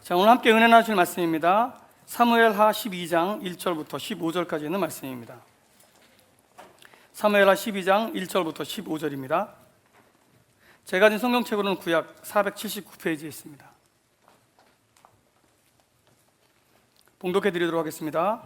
자, 오늘 함께 은혜 나누실 말씀입니다. 사무엘하 12장 1절부터 15절까지 있는 말씀입니다. 사무엘하 12장 1절부터 15절입니다. 제가 가진 성경책으로는 구약 479페이지에 있습니다. 봉독해 드리도록 하겠습니다.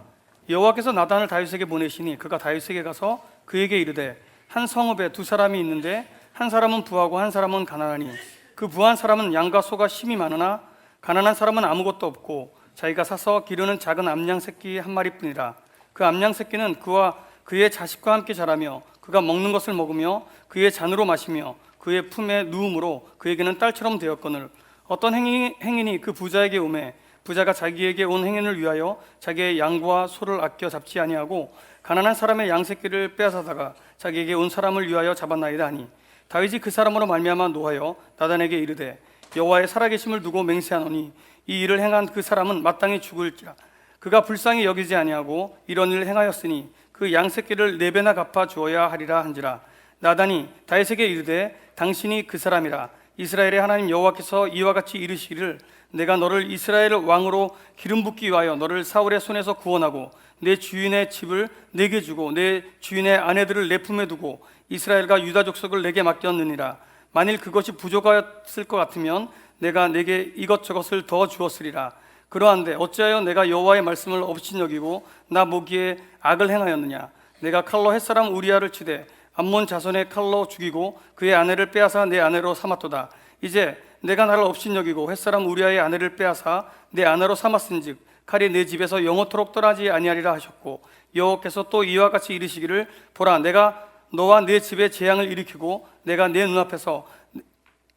여호와께서 나단을 다윗에게 보내시니 그가 다윗에게 가서 그에게 이르되 한 성읍에 두 사람이 있는데 한 사람은 부하고 한 사람은 가난하니 그 부한 사람은 양과 소가 심이 많으나 가난한 사람은 아무것도 없고 자기가 사서 기르는 작은 암양 새끼 한 마리뿐이라. 그 암양 새끼는 그와 그의 자식과 함께 자라며 그가 먹는 것을 먹으며 그의 잔으로 마시며 그의 품에 누움으로 그에게는 딸처럼 되었거늘 어떤 행인이 그 부자에게 오매 부자가 자기에게 온 행인을 위하여 자기의 양과 소를 아껴 잡지 아니하고 가난한 사람의 양 새끼를 빼앗아다가 자기에게 온 사람을 위하여 잡았나이다 하니 다윗이 그 사람으로 말미암아 노하여 나단에게 이르되 여호와의 살아계심을 두고 맹세하노니 이 일을 행한 그 사람은 마땅히 죽을지라. 그가 불쌍히 여기지 아니하고 이런 일을 행하였으니 그 양 새끼를 4배나 갚아 주어야 하리라 한지라. 나단이 다윗에게 이르되 당신이 그 사람이라. 이스라엘의 하나님 여호와께서 이와 같이 이르시기를 내가 너를 이스라엘 왕으로 기름 붓기 위하여 너를 사울의 손에서 구원하고 내 주인의 집을 내게 주고 내 주인의 아내들을 내 품에 두고 이스라엘과 유다 족속을 내게 맡겼느니라. 만일 그것이 부족하였을 것 같으면 내가 내게 이것저것을 더 주었으리라. 그러한데 어찌하여 내가 여호와의 말씀을 없이 여기고 나 보기에 악을 행하였느냐. 내가 칼로 햇사람 우리아를 치되 암몬 자손의 칼로 죽이고 그의 아내를 빼앗아 내 아내로 삼았도다. 이제 내가 나를 없이 여기고 햇사람 우리아의 아내를 빼앗아 내 아내로 삼았은즉 칼이 내 집에서 영원토록 떠나지 아니하리라 하셨고 여호와께서 또 이와 같이 이르시기를 보라 내가 너와 내 집에 재앙을 일으키고 내가 내 눈앞에서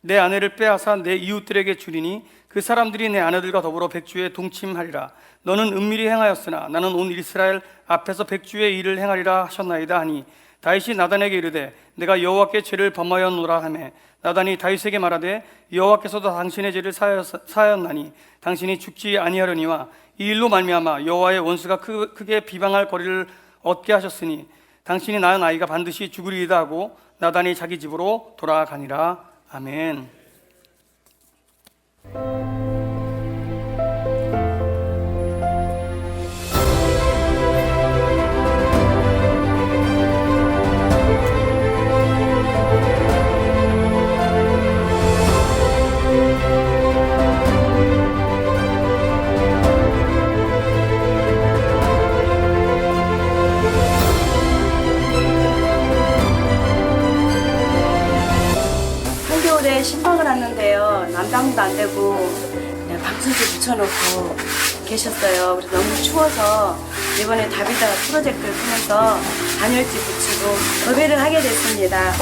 내 아내를 빼앗아 내 이웃들에게 주리니 그 사람들이 내 아내들과 더불어 백주에 동침하리라. 너는 은밀히 행하였으나 나는 온 이스라엘 앞에서 백주의 일을 행하리라 하셨나이다 하니 다윗이 나단에게 이르되 내가 여호와께 죄를 범하였노라 하매 나단이 다윗에게 말하되 여호와께서도 당신의 죄를 사하였나니 당신이 죽지 아니하려니와 이 일로 말미암아 여호와의 원수가 크게 비방할 거리를 얻게 하셨으니 당신이 낳은 아이가 반드시 죽으리이다 하고 나단이 자기 집으로 돌아가니라. 아멘. 한겨울에 신방을 왔는데요. 난방도 안 되고 그냥 방수지 붙여놓고 계셨어요. 그래서 너무 추워서 이번에 다비다 프로젝트를 통해서 단열재 붙이고 도배를 하게 됐습니다.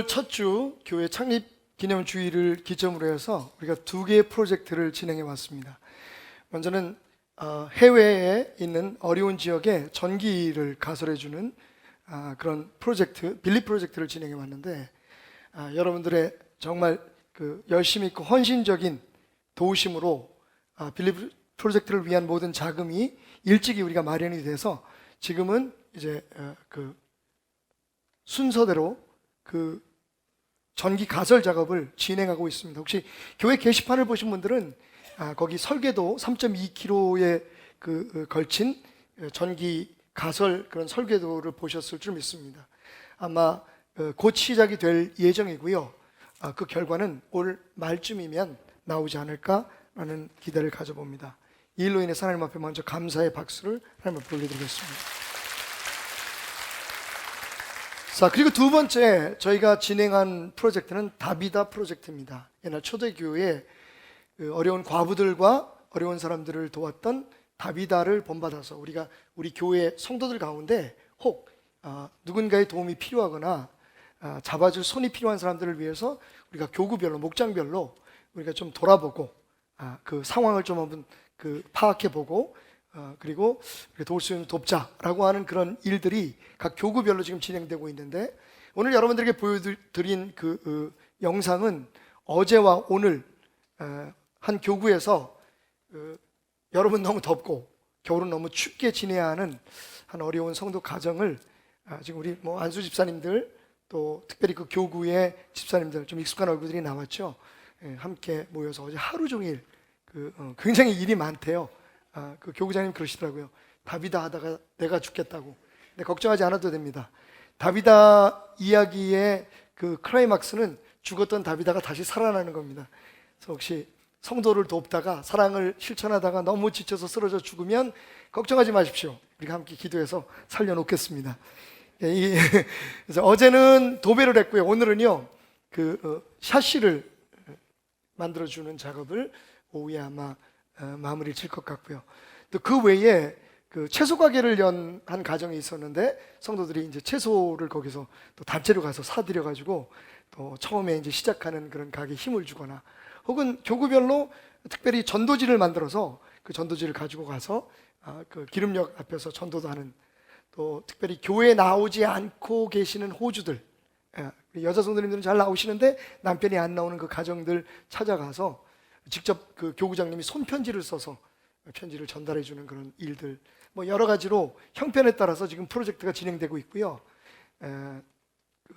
첫 주 교회 창립 기념 주일을 기점으로 해서 우리가 2개의 프로젝트를 진행해 왔습니다. 먼저는 해외에 있는 어려운 지역에 전기를 가설해 주는 그런 프로젝트, 빌립 프로젝트를 진행해 왔는데 여러분들의 정말 그 열심 있고 헌신적인 도우심으로 빌립 프로젝트를 위한 모든 자금이 일찍이 우리가 마련이 돼서 지금은 이제 그 순서대로 그 전기 가설 작업을 진행하고 있습니다. 혹시 교회 게시판을 보신 분들은 거기 설계도 3.2km에 걸친 전기 가설 그런 설계도를 보셨을 줄 믿습니다. 아마 곧 시작이 될 예정이고요. 그 결과는 올 말쯤이면 나오지 않을까라는 기대를 가져봅니다. 이 일로 인해서 하나님 앞에 먼저 감사의 박수를 하나님 앞에 올려드리겠습니다. 자, 그리고 두 번째 저희가 진행한 프로젝트는 다비다 프로젝트입니다. 옛날 초대교회에 어려운 과부들과 어려운 사람들을 도왔던 다비다를 본받아서 우리가 우리 교회 성도들 가운데 혹 누군가의 도움이 필요하거나 잡아줄 손이 필요한 사람들을 위해서 우리가 교구별로 목장별로 우리가 좀 돌아보고 그 상황을 좀 한번 파악해보고 그리고 도울 수 있는 돕자라고 하는 그런 일들이 각 교구별로 지금 진행되고 있는데, 오늘 여러분들에게 보여드린 영상은 어제와 오늘 한 교구에서 여러분 너무 덥고 겨울은 너무 춥게 지내야 하는 한 어려운 성도 가정을 지금 우리 안수 집사님들 또 특별히 그 교구의 집사님들 좀 익숙한 얼굴들이 나왔죠. 함께 모여서 어제 하루 종일 굉장히 일이 많대요. 그 교구장님 그러시더라고요. 다비다 하다가 내가 죽겠다고. 근데 걱정하지 않아도 됩니다. 다비다 이야기의 그 클라이막스는 죽었던 다비다가 다시 살아나는 겁니다. 그래서 혹시 성도를 돕다가 사랑을 실천하다가 너무 지쳐서 쓰러져 죽으면 걱정하지 마십시오. 우리가 함께 기도해서 살려놓겠습니다. 그래서 어제는 도배를 했고요. 오늘은요 샤시를 만들어주는 작업을 오후에 아마 마무리를 칠 것 같고요. 또 그 외에 채소 가게를 한 가정이 있었는데 성도들이 이제 채소를 거기서 또 단체로 가서 사들여 가지고 또 처음에 이제 시작하는 그런 가게에 힘을 주거나, 혹은 교구별로 특별히 전도지를 만들어서 그 전도지를 가지고 가서 그 기름역 앞에서 전도도 하는, 또 특별히 교회에 나오지 않고 계시는 호주들, 여자 성도님들은 잘 나오시는데 남편이 안 나오는 그 가정들 찾아가서 직접 그 교구장님이 손편지를 써서 편지를 전달해 주는 그런 일들, 여러 가지로 형편에 따라서 지금 프로젝트가 진행되고 있고요.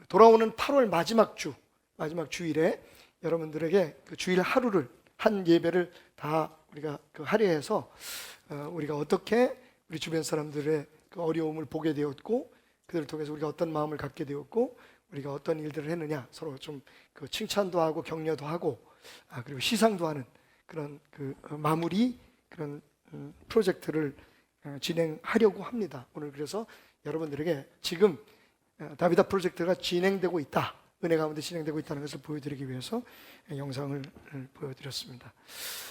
돌아오는 8월 마지막 주일에 여러분들에게 그 주일 하루를 한 예배를 다 우리가 할애해서 우리가 어떻게 우리 주변 사람들의 그 어려움을 보게 되었고 그들을 통해서 우리가 어떤 마음을 갖게 되었고 우리가 어떤 일들을 했느냐 서로 좀 그 칭찬도 하고 격려도 하고 그리고 시상도 하는 그런 마무리 그런 프로젝트를 진행하려고 합니다. 오늘 그래서 여러분들에게 지금 다비다 프로젝트가 진행되고 있다, 은혜 가운데 진행되고 있다는 것을 보여드리기 위해서 영상을 보여드렸습니다.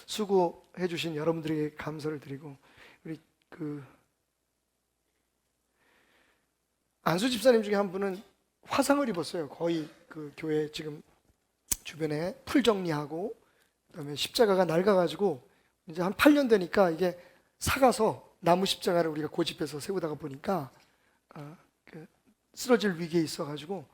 수고해 주신 여러분들에게 감사를 드리고, 우리 안수 집사님 중에 한 분은 화상을 입었어요. 거의 그 교회 지금 주변에 풀 정리하고 그다음에 십자가가 낡아가지고 이제 한 8년 되니까 이게 사가서 나무 십자가를 우리가 고집해서 세우다가 보니까 쓰러질 위기에 있어가지고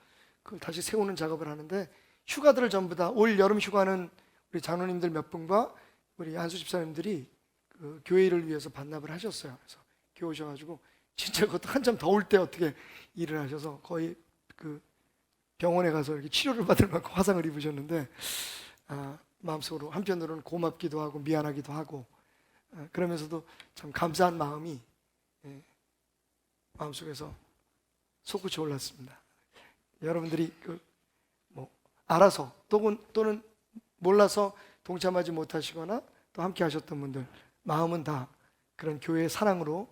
그걸 다시 세우는 작업을 하는데, 휴가들을 전부 다 올 여름 휴가는 우리 장로님들 몇 분과 우리 안수 집사님들이 그 교회를 위해서 반납을 하셨어요. 그래서 교회 오셔가지고 진짜 그것도 한참 더울 때 어떻게 일을 하셔서 거의 그 병원에 가서 이렇게 치료를 받을 만큼 화상을 입으셨는데, 마음속으로 한편으로는 고맙기도 하고 미안하기도 하고 그러면서도 참 감사한 마음이 마음속에서 솟구쳐 올랐습니다. 여러분들이 알아서 또는 몰라서 동참하지 못하시거나 또 함께 하셨던 분들 마음은 다 그런 교회의 사랑으로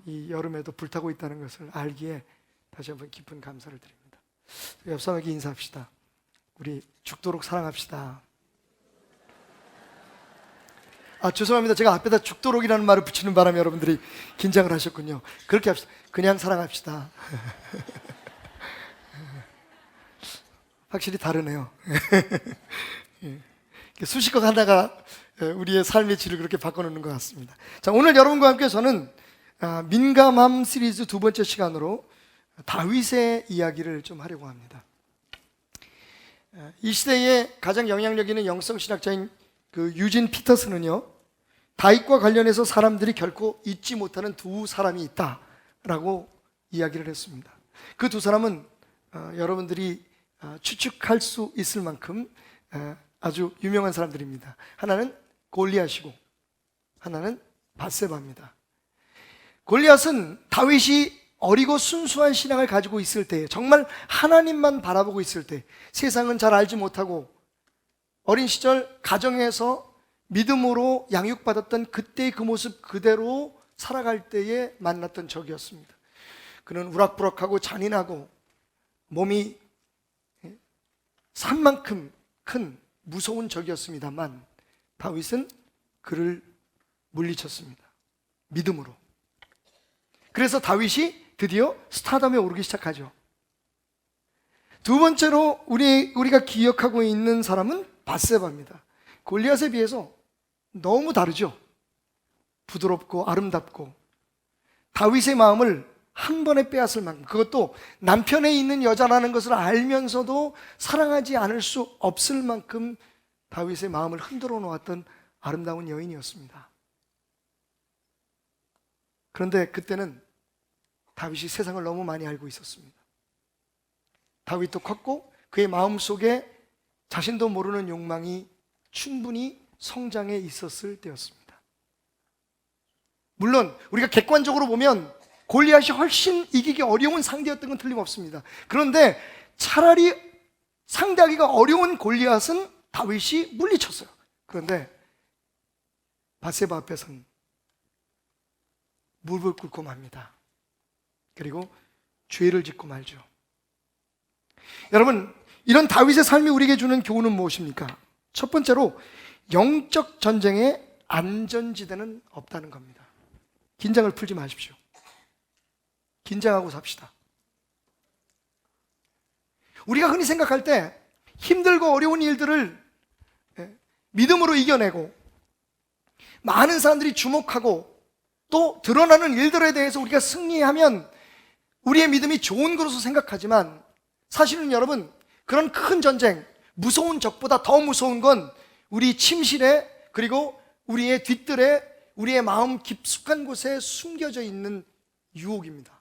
이 여름에도 불타고 있다는 것을 알기에 다시 한번 깊은 감사를 드립니다. 옆 사람에게 인사합시다. 우리 죽도록 사랑합시다. 죄송합니다. 제가 앞에다 죽도록이라는 말을 붙이는 바람에 여러분들이 긴장을 하셨군요. 그렇게 합시다. 그냥 사랑합시다. 확실히 다르네요. 수식어 하나가 우리의 삶의 질을 그렇게 바꿔놓는 것 같습니다. 자, 오늘 여러분과 함께 저는 민감함 시리즈 두 번째 시간으로 다윗의 이야기를 좀 하려고 합니다. 이 시대에 가장 영향력 있는 영성신학자인 그 유진 피터스는요, 다윗과 관련해서 사람들이 결코 잊지 못하는 두 사람이 있다라고 이야기를 했습니다. 그 두 사람은 여러분들이 추측할 수 있을 만큼 아주 유명한 사람들입니다. 하나는 골리앗이고 하나는 밧세바입니다. 골리앗은 다윗이 어리고 순수한 신앙을 가지고 있을 때, 정말 하나님만 바라보고 있을 때, 세상은 잘 알지 못하고 어린 시절 가정에서 믿음으로 양육받았던 그때의 그 모습 그대로 살아갈 때에 만났던 적이었습니다. 그는 우락부락하고 잔인하고 몸이 산만큼 큰 무서운 적이었습니다만 다윗은 그를 물리쳤습니다. 믿음으로. 그래서 다윗이 드디어 스타덤에 오르기 시작하죠. 두 번째로 우리가 기억하고 있는 사람은 밧세바입니다. 골리앗에 비해서 너무 다르죠. 부드럽고 아름답고 다윗의 마음을 한 번에 빼앗을 만큼, 그것도 남편에 있는 여자라는 것을 알면서도 사랑하지 않을 수 없을 만큼 다윗의 마음을 흔들어 놓았던 아름다운 여인이었습니다. 그런데 그때는 다윗이 세상을 너무 많이 알고 있었습니다. 다윗도 컸고 그의 마음속에 자신도 모르는 욕망이 충분히 성장해 있었을 때였습니다. 물론 우리가 객관적으로 보면 골리앗이 훨씬 이기기 어려운 상대였던 건 틀림없습니다. 그런데 차라리 상대하기가 어려운 골리앗은 다윗이 물리쳤어요. 그런데 밧세바 앞에서는 무릎을 꿇고 맙니다. 그리고 죄를 짓고 말죠. 여러분, 이런 다윗의 삶이 우리에게 주는 교훈은 무엇입니까? 첫 번째로 영적 전쟁에 안전지대는 없다는 겁니다. 긴장을 풀지 마십시오. 긴장하고 삽시다. 우리가 흔히 생각할 때 힘들고 어려운 일들을 믿음으로 이겨내고 많은 사람들이 주목하고 또 드러나는 일들에 대해서 우리가 승리하면 우리의 믿음이 좋은 것으로 생각하지만 사실은 여러분, 그런 큰 전쟁, 무서운 적보다 더 무서운 건 우리 침실에, 그리고 우리의 뒷뜰에, 우리의 마음 깊숙한 곳에 숨겨져 있는 유혹입니다.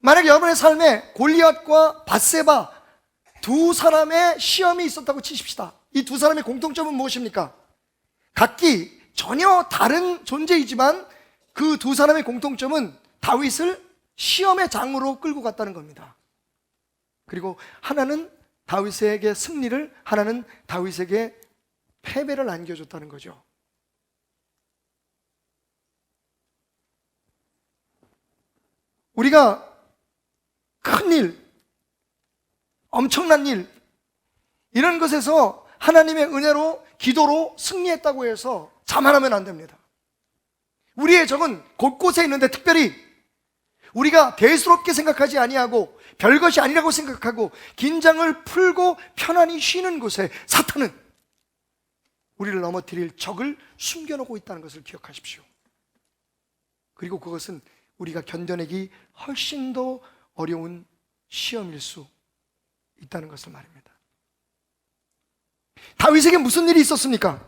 만약 여러분의 삶에 골리앗과 밧세바 두 사람의 시험이 있었다고 치십시다. 이 두 사람의 공통점은 무엇입니까? 각기 전혀 다른 존재이지만 그 두 사람의 공통점은 다윗을 시험의 장으로 끌고 갔다는 겁니다. 그리고 하나는 다윗에게 승리를, 하나는 다윗에게 패배를 안겨줬다는 거죠. 우리가 큰일, 엄청난 일, 이런 것에서 하나님의 은혜로, 기도로 승리했다고 해서 자만하면 안 됩니다. 우리의 적은 곳곳에 있는데, 특별히 우리가 대수롭게 생각하지 아니하고 별것이 아니라고 생각하고 긴장을 풀고 편안히 쉬는 곳에 사탄은 우리를 넘어뜨릴 적을 숨겨놓고 있다는 것을 기억하십시오. 그리고 그것은 우리가 견뎌내기 훨씬 더 어려운 시험일 수 있다는 것을 말입니다. 다윗에게 무슨 일이 있었습니까?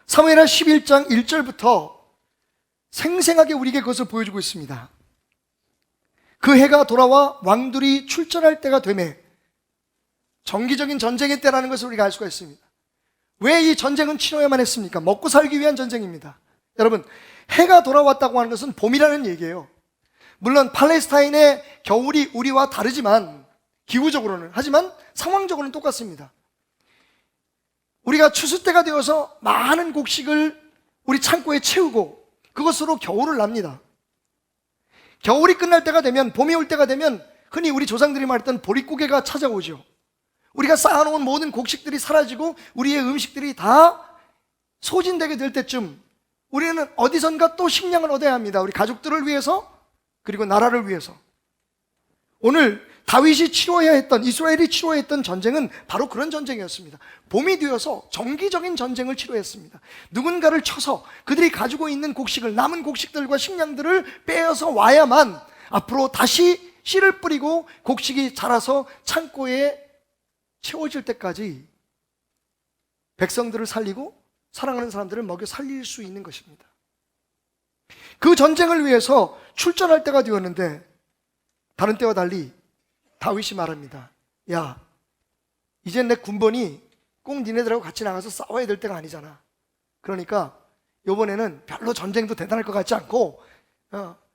사무엘하 11장 1절부터 생생하게 우리에게 그것을 보여주고 있습니다. 그 해가 돌아와 왕들이 출전할 때가 되매, 정기적인 전쟁의 때라는 것을 우리가 알 수가 있습니다. 왜 이 전쟁은 치러야만 했습니까? 먹고 살기 위한 전쟁입니다. 여러분, 해가 돌아왔다고 하는 것은 봄이라는 얘기예요. 물론 팔레스타인의 겨울이 우리와 다르지만, 기후적으로는, 하지만 상황적으로는 똑같습니다. 우리가 추수 때가 되어서 많은 곡식을 우리 창고에 채우고 그것으로 겨울을 납니다. 겨울이 끝날 때가 되면, 봄이 올 때가 되면 흔히 우리 조상들이 말했던 보릿고개가 찾아오죠. 우리가 쌓아놓은 모든 곡식들이 사라지고 우리의 음식들이 다 소진되게 될 때쯤 우리는 어디선가 또 식량을 얻어야 합니다. 우리 가족들을 위해서, 그리고 나라를 위해서. 오늘 다윗이 치러야 했던, 이스라엘이 치러야 했던 전쟁은 바로 그런 전쟁이었습니다. 봄이 되어서 정기적인 전쟁을 치러했습니다. 누군가를 쳐서 그들이 가지고 있는 곡식을, 남은 곡식들과 식량들을 빼어서 와야만 앞으로 다시 씨를 뿌리고 곡식이 자라서 창고에 채워질 때까지 백성들을 살리고 사랑하는 사람들을 먹여 살릴 수 있는 것입니다. 그 전쟁을 위해서 출전할 때가 되었는데, 다른 때와 달리 다윗이 말합니다. 야, 이제 내 군번이 꼭 니네들하고 같이 나가서 싸워야 될 때가 아니잖아. 그러니까 이번에는 별로 전쟁도 대단할 것 같지 않고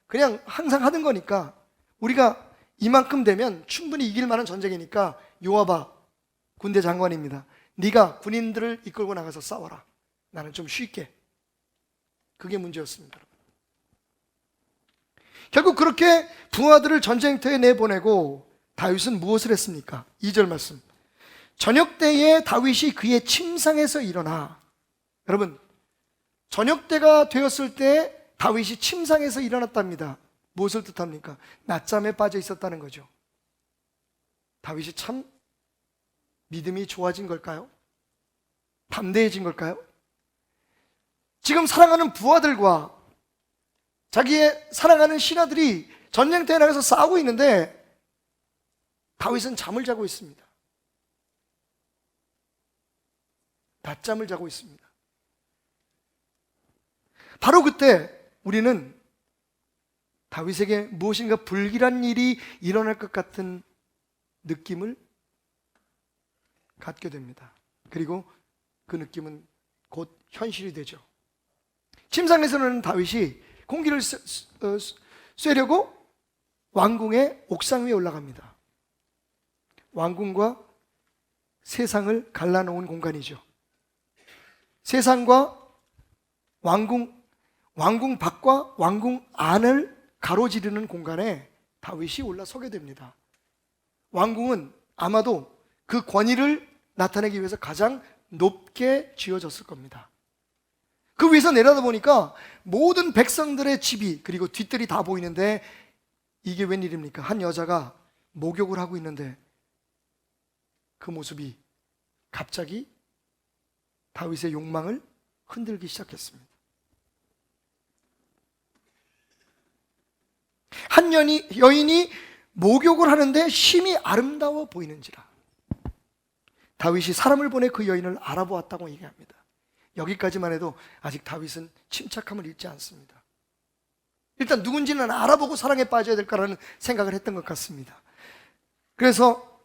그냥 항상 하는 거니까 우리가 이만큼 되면 충분히 이길 만한 전쟁이니까 요아바 군대 장관입니다. 네가 군인들을 이끌고 나가서 싸워라. 나는 좀 쉴게. 그게 문제였습니다. 결국 그렇게 부하들을 전쟁터에 내보내고 다윗은 무엇을 했습니까? 2절 말씀. 저녁 때에 다윗이 그의 침상에서 일어나. 여러분, 저녁 때가 되었을 때 다윗이 침상에서 일어났답니다. 무엇을 뜻합니까? 낮잠에 빠져 있었다는 거죠. 다윗이 참 믿음이 좋아진 걸까요? 담대해진 걸까요? 지금 사랑하는 부하들과 자기의 사랑하는 신하들이 전쟁터에 나가서 싸우고 있는데 다윗은 잠을 자고 있습니다. 낮잠을 자고 있습니다. 바로 그때 우리는 다윗에게 무엇인가 불길한 일이 일어날 것 같은 느낌을 갖게 됩니다. 그리고 그 느낌은 곧 현실이 되죠. 침상에서는 다윗이 공기를 쐬려고 왕궁의 옥상 위에 올라갑니다. 왕궁과 세상을 갈라놓은 공간이죠. 세상과 왕궁 밖과 왕궁 안을 가로지르는 공간에 다윗이 올라서게 됩니다. 왕궁은 아마도 그 권위를 나타내기 위해서 가장 높게 지어졌을 겁니다. 그 위에서 내려다보니까 모든 백성들의 집이 그리고 뒤뜰이 다 보이는데 이게 웬일입니까? 한 여자가 목욕을 하고 있는데 그 모습이 갑자기 다윗의 욕망을 흔들기 시작했습니다. 한 여인이 목욕을 하는데 심히 아름다워 보이는지라. 다윗이 사람을 보내 그 여인을 알아보았다고 얘기합니다. 여기까지만 해도 아직 다윗은 침착함을 잃지 않습니다. 일단 누군지는 알아보고 사랑에 빠져야 될 거라는 생각을 했던 것 같습니다. 그래서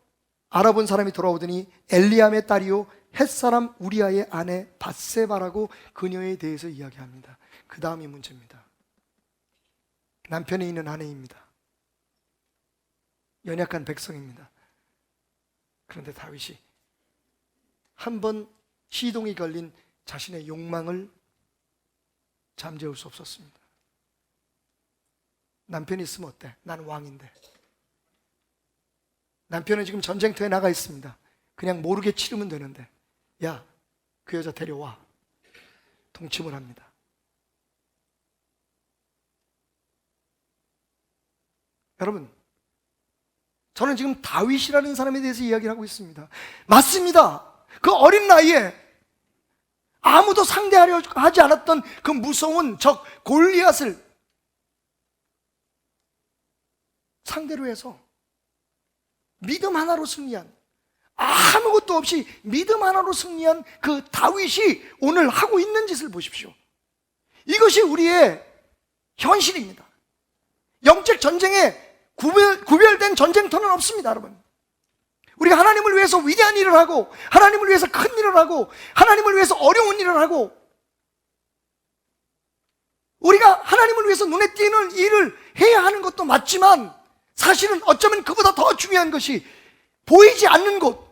알아본 사람이 돌아오더니 엘리암의 딸이요 햇사람 우리아의 아내 밧세바라고 그녀에 대해서 이야기합니다. 그 다음이 문제입니다. 남편에 있는 아내입니다. 연약한 백성입니다. 그런데 다윗이 한 번 시동이 걸린 자신의 욕망을 잠재울 수 없었습니다. 남편이 있으면 어때? 난 왕인데. 남편은 지금 전쟁터에 나가 있습니다. 그냥 모르게 치르면 되는데 야, 그 여자 데려와. 동침을 합니다. 여러분, 저는 지금 다윗이라는 사람에 대해서 이야기를 하고 있습니다. 맞습니다. 그 어린 나이에 아무도 상대하려 하지 않았던 그 무서운 적 골리앗을 상대로 해서 믿음 하나로 승리한, 아무것도 없이 믿음 하나로 승리한 그 다윗이 오늘 하고 있는 짓을 보십시오. 이것이 우리의 현실입니다. 영적 전쟁에 구별된 전쟁터는 없습니다, 여러분. 우리가 하나님을 위해서 위대한 일을 하고, 하나님을 위해서 큰 일을 하고, 하나님을 위해서 어려운 일을 하고, 우리가 하나님을 위해서 눈에 띄는 일을 해야 하는 것도 맞지만 사실은 어쩌면 그보다 더 중요한 것이 보이지 않는 곳,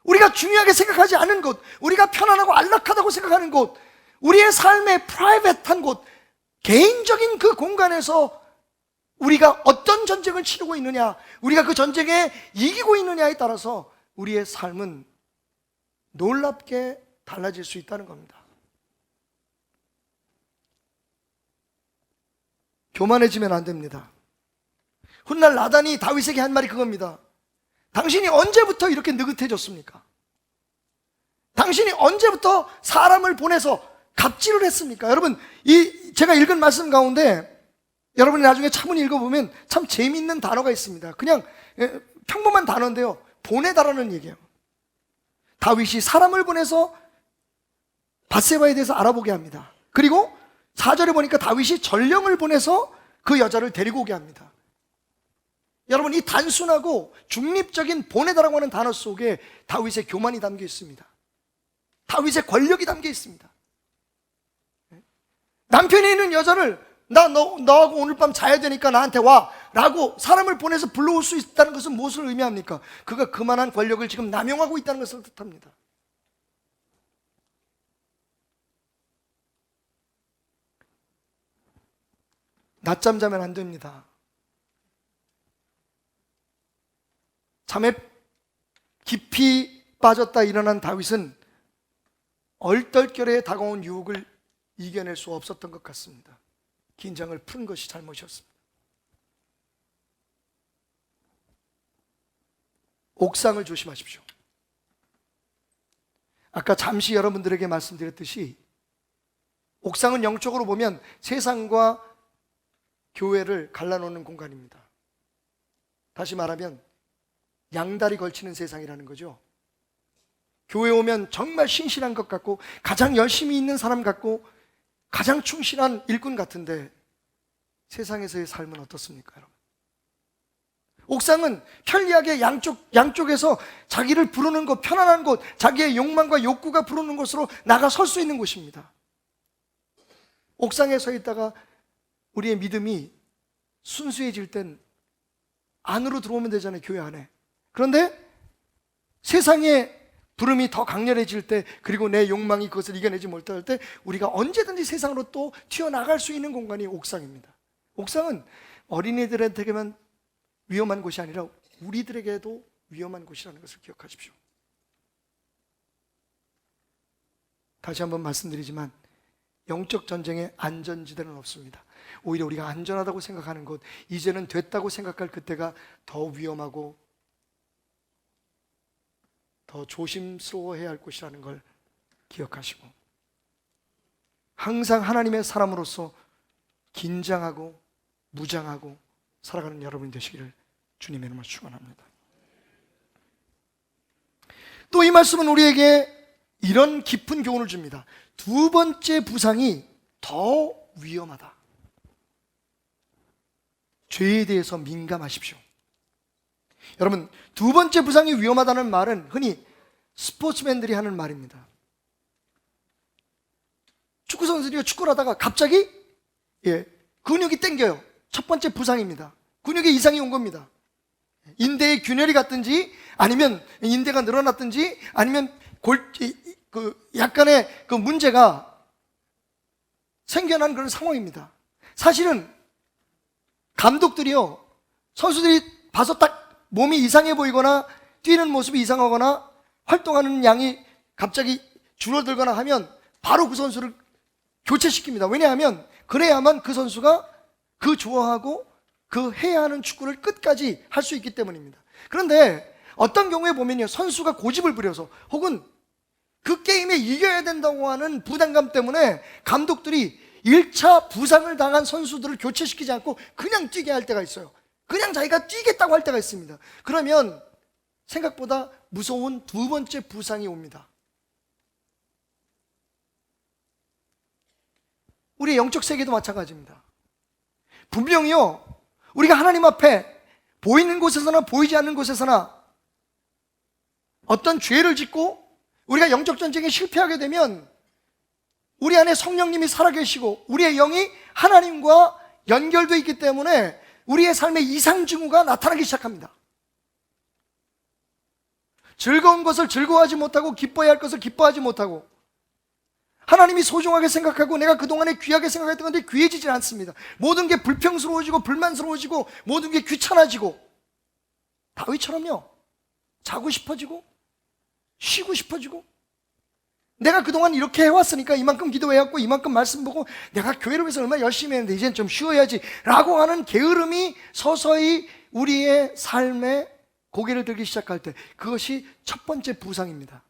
우리가 중요하게 생각하지 않은 곳, 우리가 편안하고 안락하다고 생각하는 곳, 우리의 삶의 프라이빗한 곳, 개인적인 그 공간에서 우리가 어떤 전쟁을 치르고 있느냐, 우리가 그 전쟁에 이기고 있느냐에 따라서 우리의 삶은 놀랍게 달라질 수 있다는 겁니다. 교만해지면 안 됩니다. 훗날 나단이 다윗에게 한 말이 그겁니다. 당신이 언제부터 이렇게 느긋해졌습니까? 당신이 언제부터 사람을 보내서 갑질을 했습니까? 여러분, 제가 읽은 말씀 가운데 여러분이 나중에 차분히 읽어보면 참 재미있는 단어가 있습니다. 그냥 평범한 단어인데요, 보내다라는 얘기예요. 다윗이 사람을 보내서 밧세바에 대해서 알아보게 합니다. 그리고 4절에 보니까 다윗이 전령을 보내서 그 여자를 데리고 오게 합니다. 여러분, 이 단순하고 중립적인 보내다라고 하는 단어 속에 다윗의 교만이 담겨 있습니다. 다윗의 권력이 담겨 있습니다. 남편이 있는 여자를 너하고 오늘 밤 자야 되니까 나한테 와 라고 사람을 보내서 불러올 수 있다는 것은 무엇을 의미합니까? 그가 그만한 권력을 지금 남용하고 있다는 것을 뜻합니다. 낮잠 자면 안 됩니다. 잠에 깊이 빠졌다 일어난 다윗은 얼떨결에 다가온 유혹을 이겨낼 수 없었던 것 같습니다. 긴장을 푼 것이 잘못이었습니다. 옥상을 조심하십시오. 아까 잠시 여러분들에게 말씀드렸듯이 옥상은 영적으로 보면 세상과 교회를 갈라놓는 공간입니다. 다시 말하면 양다리 걸치는 세상이라는 거죠. 교회 오면 정말 신실한 것 같고 가장 열심히 있는 사람 같고 가장 충실한 일꾼 같은데 세상에서의 삶은 어떻습니까, 여러분? 옥상은 편리하게 양쪽에서 자기를 부르는 곳, 편안한 곳, 자기의 욕망과 욕구가 부르는 곳으로 나가 설 수 있는 곳입니다. 옥상에 서 있다가 우리의 믿음이 순수해질 땐 안으로 들어오면 되잖아요, 교회 안에. 그런데 세상의 부름이 더 강렬해질 때, 그리고 내 욕망이 그것을 이겨내지 못할 때 우리가 언제든지 세상으로 또 튀어나갈 수 있는 공간이 옥상입니다. 옥상은 어린이들한테만 위험한 곳이 아니라 우리들에게도 위험한 곳이라는 것을 기억하십시오. 다시 한번 말씀드리지만 영적 전쟁에 안전지대는 없습니다. 오히려 우리가 안전하다고 생각하는 곳, 이제는 됐다고 생각할 그때가 더 위험하고 더 조심스러워해야 할 곳이라는 걸 기억하시고, 항상 하나님의 사람으로서 긴장하고 무장하고 살아가는 여러분이 되시기를 주님의 이름으로 축원합니다. 또 이 말씀은 우리에게 이런 깊은 교훈을 줍니다. 두 번째 부상이 더 위험하다. 죄에 대해서 민감하십시오. 여러분, 두 번째 부상이 위험하다는 말은 흔히 스포츠맨들이 하는 말입니다. 축구 선수들이 축구를 하다가 갑자기 근육이 땡겨요. 첫 번째 부상입니다. 근육에 이상이 온 겁니다. 인대에 균열이 갔든지, 아니면 인대가 늘어났든지, 아니면 약간의 그 문제가 생겨난 그런 상황입니다. 사실은 감독들이요, 선수들이 봐서 딱 몸이 이상해 보이거나 뛰는 모습이 이상하거나 활동하는 양이 갑자기 줄어들거나 하면 바로 그 선수를 교체시킵니다. 왜냐하면 그래야만 그 선수가 그 좋아하고 그 해야 하는 축구를 끝까지 할 수 있기 때문입니다. 그런데 어떤 경우에 보면요, 선수가 고집을 부려서 혹은 그 게임에 이겨야 된다고 하는 부담감 때문에 감독들이 1차 부상을 당한 선수들을 교체시키지 않고 그냥 뛰게 할 때가 있어요. 그냥 자기가 뛰겠다고 할 때가 있습니다. 그러면 생각보다 무서운 두 번째 부상이 옵니다. 우리의 영적 세계도 마찬가지입니다. 분명히요, 우리가 하나님 앞에 보이는 곳에서나 보이지 않는 곳에서나 어떤 죄를 짓고 우리가 영적 전쟁에 실패하게 되면 우리 안에 성령님이 살아계시고 우리의 영이 하나님과 연결되어 있기 때문에 우리의 삶의 이상 징후가 나타나기 시작합니다. 즐거운 것을 즐거워하지 못하고 기뻐해야 할 것을 기뻐하지 못하고, 하나님이 소중하게 생각하고 내가 그동안에 귀하게 생각했던 건데 귀해지질 않습니다. 모든 게 불평스러워지고 불만스러워지고 모든 게 귀찮아지고, 다윗처럼요, 자고 싶어지고 쉬고 싶어지고, 내가 그동안 이렇게 해왔으니까 이만큼 기도해왔고 이만큼 말씀 보고 내가 교회를 위해서 얼마나 열심히 했는데 이젠 좀 쉬어야지 라고 하는 게으름이 서서히 우리의 삶에 고개를 들기 시작할 때, 그것이 첫 번째 부상입니다.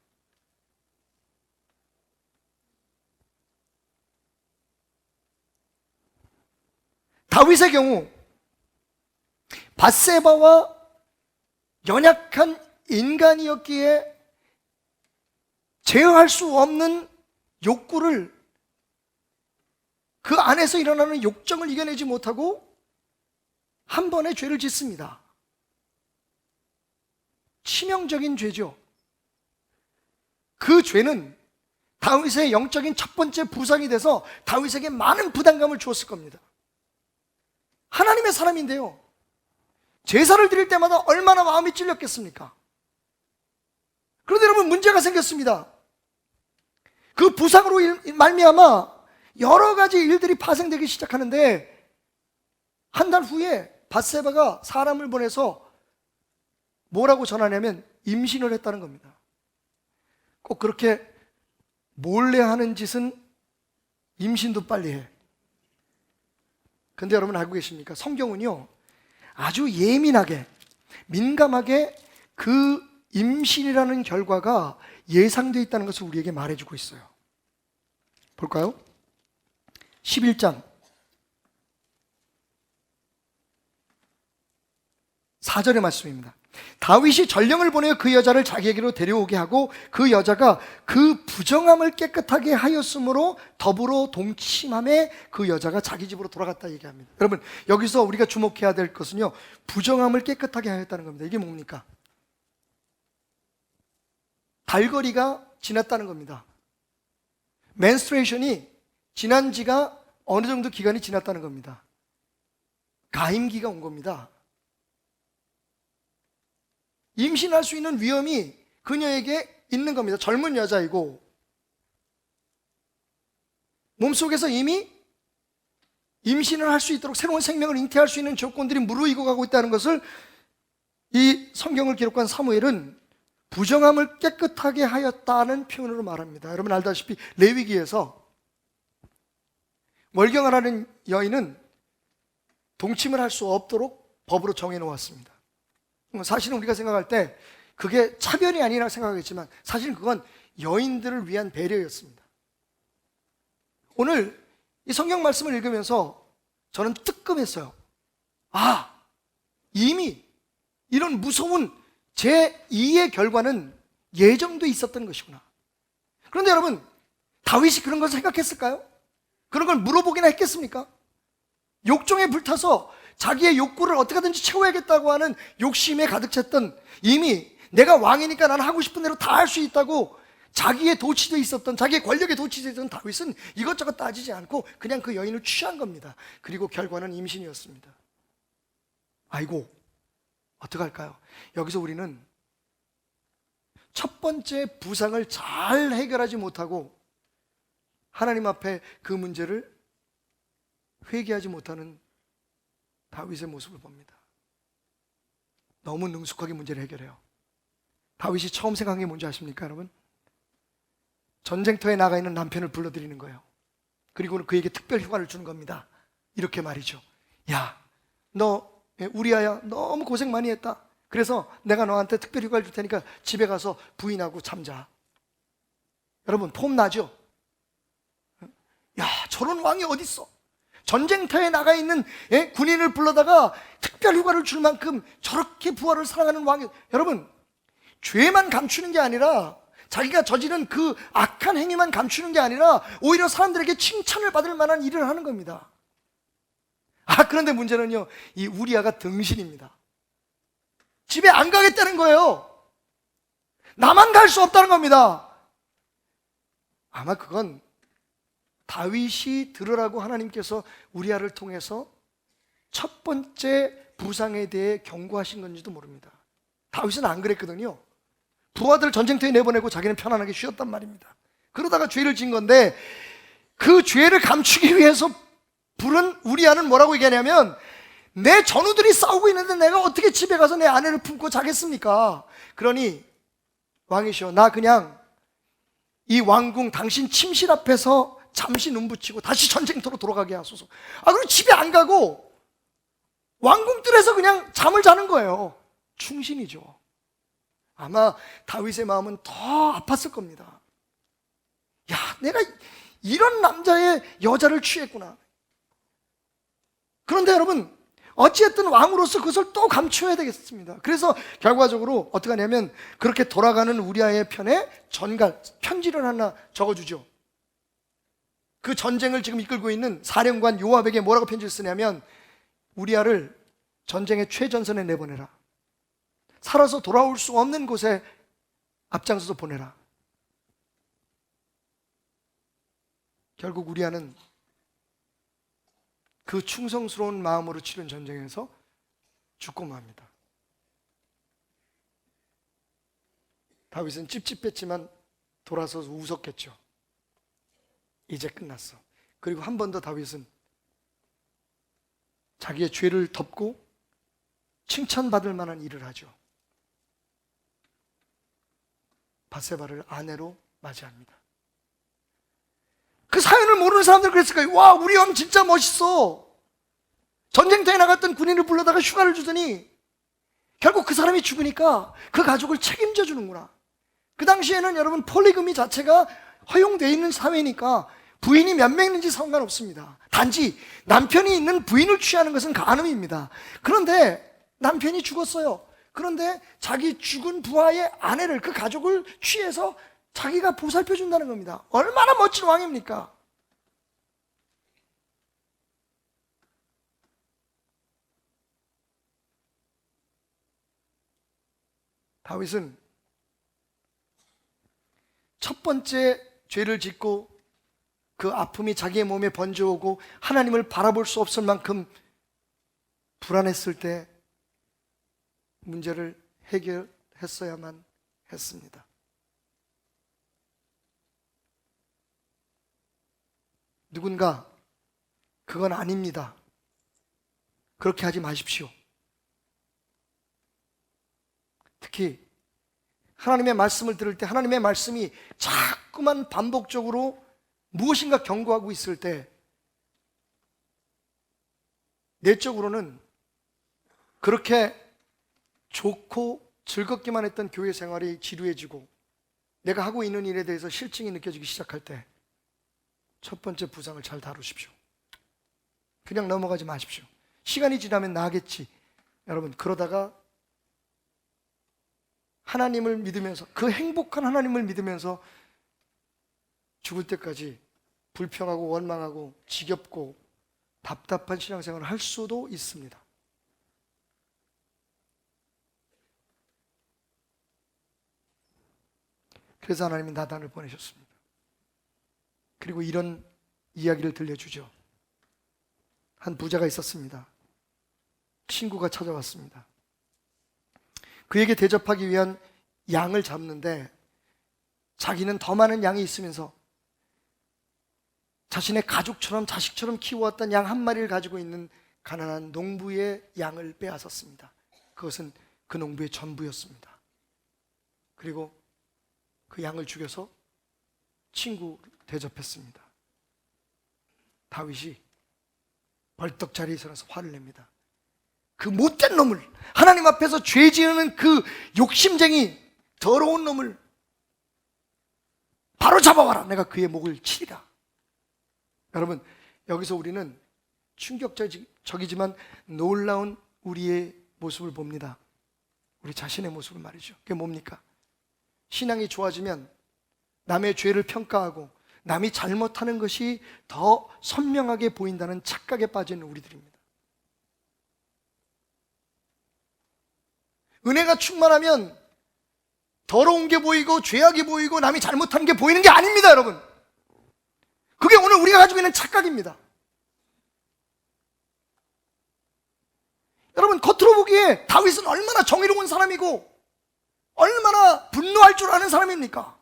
다윗의 경우 밧세바와 연약한 인간이었기에 제어할 수 없는 욕구를, 그 안에서 일어나는 욕정을 이겨내지 못하고 한 번의 죄를 짓습니다. 치명적인 죄죠. 그 죄는 다윗의 영적인 첫 번째 부상이 돼서 다윗에게 많은 부담감을 주었을 겁니다. 하나님의 사람인데요, 제사를 드릴 때마다 얼마나 마음이 찔렸겠습니까? 그런데 여러분, 문제가 생겼습니다. 그 부상으로 말미암아 여러 가지 일들이 파생되기 시작하는데, 한 달 후에 밧세바가 사람을 보내서 뭐라고 전하냐면 임신을 했다는 겁니다. 꼭 그렇게 몰래 하는 짓은 임신도 빨리 해. 근데 여러분 알고 계십니까? 성경은요, 아주 예민하게, 민감하게 그 임신이라는 결과가 예상되어 있다는 것을 우리에게 말해주고 있어요. 볼까요? 11장 4절의 말씀입니다. 다윗이 전령을 보내어 그 여자를 자기에게로 데려오게 하고 그 여자가 그 부정함을 깨끗하게 하였으므로 더불어 동침함에 그 여자가 자기 집으로 돌아갔다 얘기합니다. 여러분, 여기서 우리가 주목해야 될 것은요, 부정함을 깨끗하게 하였다는 겁니다. 이게 뭡니까? 달거리가 지났다는 겁니다. menstruation이 지난 지가 어느 정도 기간이 지났다는 겁니다. 가임기가 온 겁니다. 임신할 수 있는 위험이 그녀에게 있는 겁니다. 젊은 여자이고 몸속에서 이미 임신을 할 수 있도록 새로운 생명을 잉태할 수 있는 조건들이 무르익어 가고 있다는 것을 이 성경을 기록한 사무엘은 부정함을 깨끗하게 하였다는 표현으로 말합니다. 여러분 알다시피 레위기에서 월경하라는 여인은 동침을 할 수 없도록 법으로 정해놓았습니다. 사실은 우리가 생각할 때 그게 차별이 아니라 생각하겠지만 사실은 그건 여인들을 위한 배려였습니다. 오늘 이 성경 말씀을 읽으면서 저는 뜨끔했어요. 아, 이미 이런 무서운 제2의 결과는 예정돼 있었던 것이구나. 그런데 여러분, 다윗이 그런 걸 생각했을까요? 그런 걸 물어보기나 했겠습니까? 욕정에 불타서 자기의 욕구를 어떻게든지 채워야겠다고 하는 욕심에 가득 찼던, 이미 내가 왕이니까 나는 하고 싶은 대로 다 할 수 있다고 자기의 도취되어 있었던, 자기의 권력에 도취되어 있던 다윗은 이것저것 따지지 않고 그냥 그 여인을 취한 겁니다. 그리고 결과는 임신이었습니다. 아이고, 어떡할까요? 여기서 우리는 첫 번째 부상을 잘 해결하지 못하고 하나님 앞에 그 문제를 회개하지 못하는 다윗의 모습을 봅니다. 너무 능숙하게 문제를 해결해요. 다윗이 처음 생각한 게 뭔지 아십니까, 여러분? 전쟁터에 나가 있는 남편을 불러들이는 거예요. 그리고 그에게 특별 휴가를 주는 겁니다. 이렇게 말이죠. 야, 너 우리아야 너무 고생 많이 했다. 그래서 내가 너한테 특별 휴가를 줄 테니까 집에 가서 부인하고 잠자. 여러분, 폼 나죠? 야, 저런 왕이 어딨어? 전쟁터에 나가 있는 군인을 불러다가 특별 휴가를 줄 만큼 저렇게 부하를 사랑하는 왕이, 여러분, 죄만 감추는 게 아니라, 자기가 저지른 그 악한 행위만 감추는 게 아니라 오히려 사람들에게 칭찬을 받을 만한 일을 하는 겁니다. 아, 그런데 문제는요, 이 우리아가 등신입니다. 집에 안 가겠다는 거예요. 나만 갈 수 없다는 겁니다. 아마 그건 다윗이 들으라고 하나님께서 우리아를 통해서 첫 번째 부상에 대해 경고하신 건지도 모릅니다. 다윗은 안 그랬거든요. 부하들 전쟁터에 내보내고 자기는 편안하게 쉬었단 말입니다. 그러다가 죄를 진 건데, 그 죄를 감추기 위해서 부른 우리아는 뭐라고 얘기하냐면, 내 전우들이 싸우고 있는데 내가 어떻게 집에 가서 내 아내를 품고 자겠습니까? 그러니 왕이시여, 나 그냥 이 왕궁 당신 침실 앞에서 잠시 눈 붙이고 다시 전쟁터로 돌아가게 하소서. 아, 그리고 집에 안 가고 왕궁 뜰에서 그냥 잠을 자는 거예요. 충신이죠. 아마 다윗의 마음은 더 아팠을 겁니다. 야, 내가 이런 남자의 여자를 취했구나. 그런데 여러분, 어찌됐든 왕으로서 그것을 또 감춰야 되겠습니다. 그래서 결과적으로 어떻게 하냐면, 그렇게 돌아가는 우리아의 편에 전갈, 편지를 하나 적어주죠. 그 전쟁을 지금 이끌고 있는 사령관 요압에게 뭐라고 편지를 쓰냐면, 우리아를 전쟁의 최전선에 내보내라. 살아서 돌아올 수 없는 곳에 앞장서서 보내라. 결국 우리아는 그 충성스러운 마음으로 치른 전쟁에서 죽고 맙니다. 다윗은 찝찝했지만 돌아서서 웃었겠죠. 이제 끝났어. 그리고 한 번 더 다윗은 자기의 죄를 덮고 칭찬받을 만한 일을 하죠. 바세바를 아내로 맞이합니다. 그 사연을 모르는 사람들은 그랬을 거예요. 와, 우리 왕 진짜 멋있어. 전쟁터에 나갔던 군인을 불러다가 휴가를 주더니 결국 그 사람이 죽으니까 그 가족을 책임져 주는구나. 그 당시에는 여러분 폴리그미 자체가 허용되어 있는 사회니까 부인이 몇 명인지 상관없습니다. 단지 남편이 있는 부인을 취하는 것은 간음입니다. 그런데 남편이 죽었어요. 그런데 자기 죽은 부하의 아내를, 그 가족을 취해서 자기가 보살펴 준다는 겁니다. 얼마나 멋진 왕입니까? 다윗은 첫 번째 죄를 짓고 그 아픔이 자기의 몸에 번져오고 하나님을 바라볼 수 없을 만큼 불안했을 때 문제를 해결했어야만 했습니다. 누군가 그건 아닙니다. 그렇게 하지 마십시오. 특히 하나님의 말씀을 들을 때 하나님의 말씀이 자꾸만 반복적으로 무엇인가 경고하고 있을 때 내적으로는 그렇게 좋고 즐겁기만 했던 교회 생활이 지루해지고 내가 하고 있는 일에 대해서 실증이 느껴지기 시작할 때 첫 번째 부상을 잘 다루십시오. 그냥 넘어가지 마십시오. 시간이 지나면 나겠지. 여러분, 그러다가 하나님을 믿으면서, 그 행복한 하나님을 믿으면서 죽을 때까지 불평하고 원망하고 지겹고 답답한 신앙생활을 할 수도 있습니다. 그래서 하나님이 나단을 보내셨습니다. 그리고 이런 이야기를 들려주죠. 한 부자가 있었습니다. 친구가 찾아왔습니다. 그에게 대접하기 위한 양을 잡는데 자기는 더 많은 양이 있으면서 자신의 가족처럼 자식처럼 키워왔던 양 한 마리를 가지고 있는 가난한 농부의 양을 빼앗았습니다. 그것은 그 농부의 전부였습니다. 그리고 그 양을 죽여서 친구를 대접했습니다. 다윗이 벌떡 자리에 일어나서 화를 냅니다. 그 못된 놈을, 하나님 앞에서 죄 지으는 그 욕심쟁이 더러운 놈을 바로 잡아와라. 내가 그의 목을 치리라. 여러분, 여기서 우리는 충격적이지만 놀라운 우리의 모습을 봅니다. 우리 자신의 모습을 말이죠. 그게 뭡니까? 신앙이 좋아지면 남의 죄를 평가하고 남이 잘못하는 것이 더 선명하게 보인다는 착각에 빠지는 우리들입니다. 은혜가 충만하면 더러운 게 보이고 죄악이 보이고 남이 잘못하는 게 보이는 게 아닙니다, 여러분. 그게 오늘 우리가 가지고 있는 착각입니다. 여러분, 겉으로 보기에 다윗은 얼마나 정의로운 사람이고 얼마나 분노할 줄 아는 사람입니까?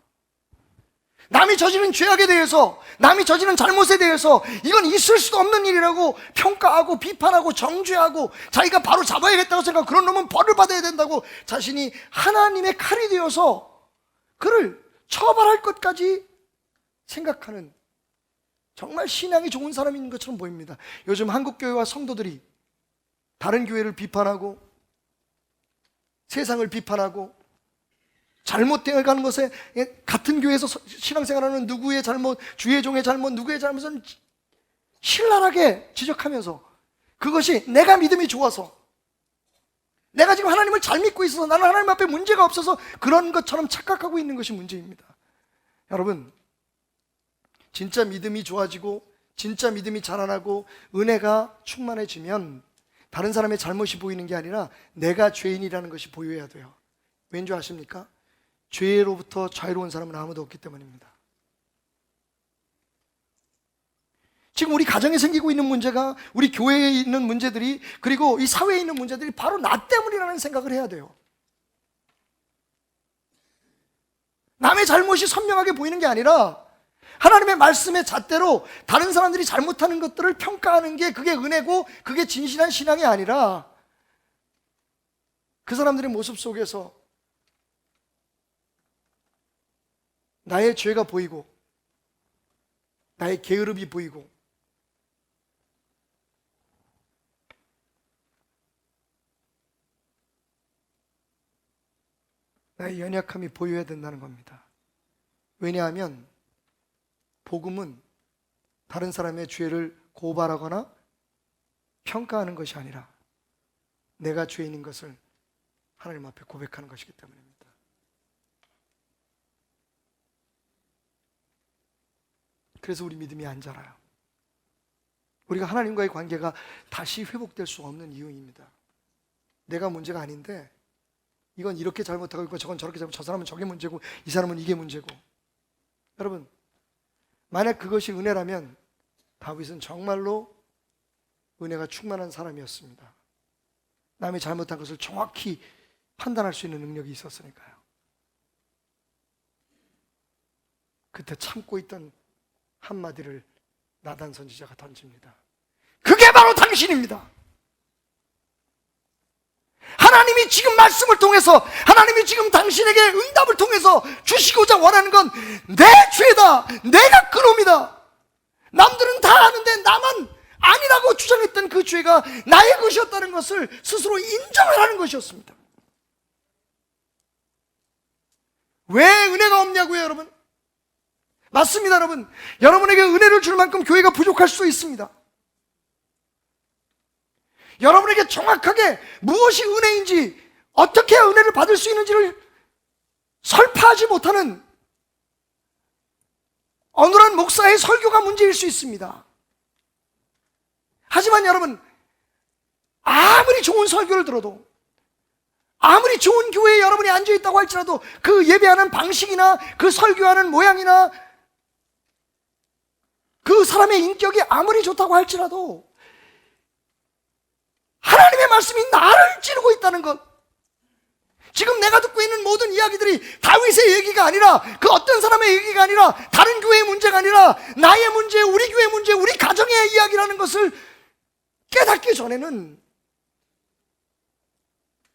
남이 저지른 죄악에 대해서, 남이 저지른 잘못에 대해서 이건 있을 수도 없는 일이라고 평가하고 비판하고 정죄하고 자기가 바로 잡아야겠다고 생각하고 그런 놈은 벌을 받아야 된다고 자신이 하나님의 칼이 되어서 그를 처벌할 것까지 생각하는 정말 신앙이 좋은 사람인 것처럼 보입니다. 요즘 한국교회와 성도들이 다른 교회를 비판하고 세상을 비판하고 잘못되어 가는 것에 같은 교회에서 신앙생활하는 누구의 잘못, 주의 종의 잘못, 누구의 잘못은 신랄하게 지적하면서 그것이 내가 믿음이 좋아서 내가 지금 하나님을 잘 믿고 있어서 나는 하나님 앞에 문제가 없어서 그런 것처럼 착각하고 있는 것이 문제입니다. 여러분, 진짜 믿음이 좋아지고 진짜 믿음이 자라나고 은혜가 충만해지면 다른 사람의 잘못이 보이는 게 아니라 내가 죄인이라는 것이 보여야 돼요. 왠지 아십니까? 죄로부터 자유로운 사람은 아무도 없기 때문입니다. 지금 우리 가정에 생기고 있는 문제가, 우리 교회에 있는 문제들이, 그리고 이 사회에 있는 문제들이 바로 나 때문이라는 생각을 해야 돼요. 남의 잘못이 선명하게 보이는 게 아니라 하나님의 말씀의 잣대로 다른 사람들이 잘못하는 것들을 평가하는 게, 그게 은혜고 그게 진실한 신앙이 아니라 그 사람들의 모습 속에서 나의 죄가 보이고 나의 게으름이 보이고 나의 연약함이 보여야 된다는 겁니다. 왜냐하면 복음은 다른 사람의 죄를 고발하거나 평가하는 것이 아니라 내가 죄인인 것을 하나님 앞에 고백하는 것이기 때문입니다. 그래서 우리 믿음이 안 자라요. 우리가 하나님과의 관계가 다시 회복될 수 없는 이유입니다. 내가 문제가 아닌데 이건 이렇게 잘못하고 있고 저건 저렇게 잘못, 저 사람은 저게 문제고 이 사람은 이게 문제고. 여러분, 만약 그것이 은혜라면 다윗은 정말로 은혜가 충만한 사람이었습니다. 남이 잘못한 것을 정확히 판단할 수 있는 능력이 있었으니까요. 그때 참고 있던 한마디를 나단 선지자가 던집니다. 그게 바로 당신입니다. 하나님이 지금 말씀을 통해서, 하나님이 지금 당신에게 응답을 통해서 주시고자 원하는 건 내 죄다, 내가 그놈이다. 남들은 다 아는데 나만 아니라고 주장했던 그 죄가 나의 것이었다는 것을 스스로 인정을 하는 것이었습니다. 왜 은혜가 없냐고요, 여러분? 맞습니다, 여러분. 여러분에게 은혜를 줄 만큼 교회가 부족할 수 있습니다. 여러분에게 정확하게 무엇이 은혜인지, 어떻게 해야 은혜를 받을 수 있는지를 설파하지 못하는 어눌한 목사의 설교가 문제일 수 있습니다. 하지만 여러분, 아무리 좋은 설교를 들어도, 아무리 좋은 교회에 여러분이 앉아있다고 할지라도 그 예배하는 방식이나 그 설교하는 모양이나 그 사람의 인격이 아무리 좋다고 할지라도 하나님의 말씀이 나를 찌르고 있다는 것, 지금 내가 듣고 있는 모든 이야기들이 다윗의 얘기가 아니라, 그 어떤 사람의 얘기가 아니라, 다른 교회의 문제가 아니라 나의 문제, 우리 교회의 문제, 우리 가정의 이야기라는 것을 깨닫기 전에는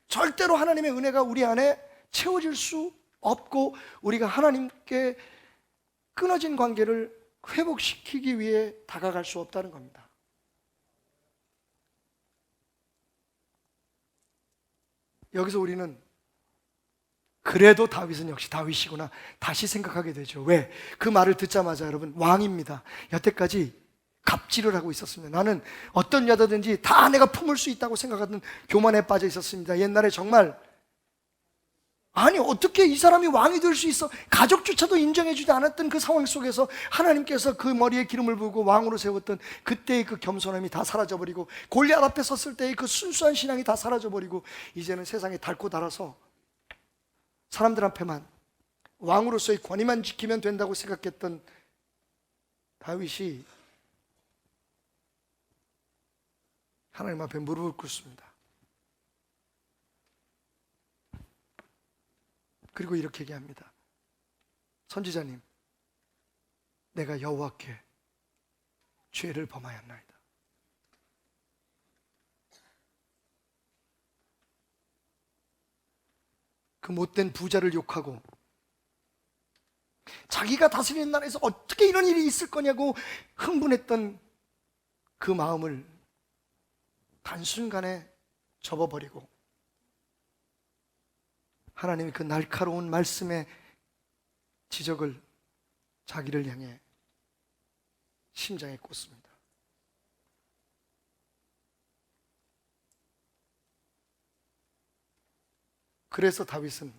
절대로 하나님의 은혜가 우리 안에 채워질 수 없고, 우리가 하나님께 끊어진 관계를 회복시키기 위해 다가갈 수 없다는 겁니다. 여기서 우리는 그래도 다윗은 역시 다윗이구나 다시 생각하게 되죠. 왜? 그 말을 듣자마자 여러분, 왕입니다. 여태까지 갑질을 하고 있었습니다. 나는 어떤 여자든지 다 내가 품을 수 있다고 생각하던 교만에 빠져 있었습니다. 옛날에 정말, 아니 어떻게 이 사람이 왕이 될 수 있어? 가족조차도 인정해주지 않았던 그 상황 속에서 하나님께서 그 머리에 기름을 부고 왕으로 세웠던 그때의 그 겸손함이 다 사라져버리고, 골리앗 앞에 섰을 때의 그 순수한 신앙이 다 사라져버리고, 이제는 세상에 닳고 닳아서 사람들 앞에만 왕으로서의 권위만 지키면 된다고 생각했던 다윗이 하나님 앞에 무릎을 꿇습니다. 그리고 이렇게 얘기합니다. 선지자님, 내가 여호와께 죄를 범하였나이다. 그 못된 부자를 욕하고 자기가 다스리는 나라에서 어떻게 이런 일이 있을 거냐고 흥분했던 그 마음을 단순간에 접어버리고 하나님의 그 날카로운 말씀의 지적을 자기를 향해 심장에 꽂습니다. 그래서 다윗은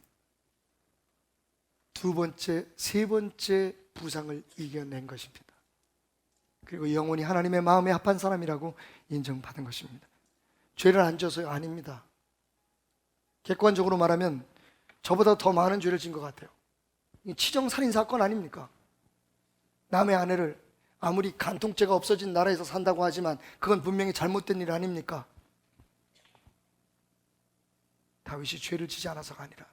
두 번째, 세 번째 부상을 이겨낸 것입니다. 그리고 영원히 하나님의 마음에 합한 사람이라고 인정받은 것입니다. 죄를 안 져서요? 아닙니다. 객관적으로 말하면 저보다 더 많은 죄를 진 것 같아요. 치정살인 사건 아닙니까? 남의 아내를 아무리 간통죄가 없어진 나라에서 산다고 하지만 그건 분명히 잘못된 일 아닙니까? 다윗이 죄를 지지 않아서가 아니라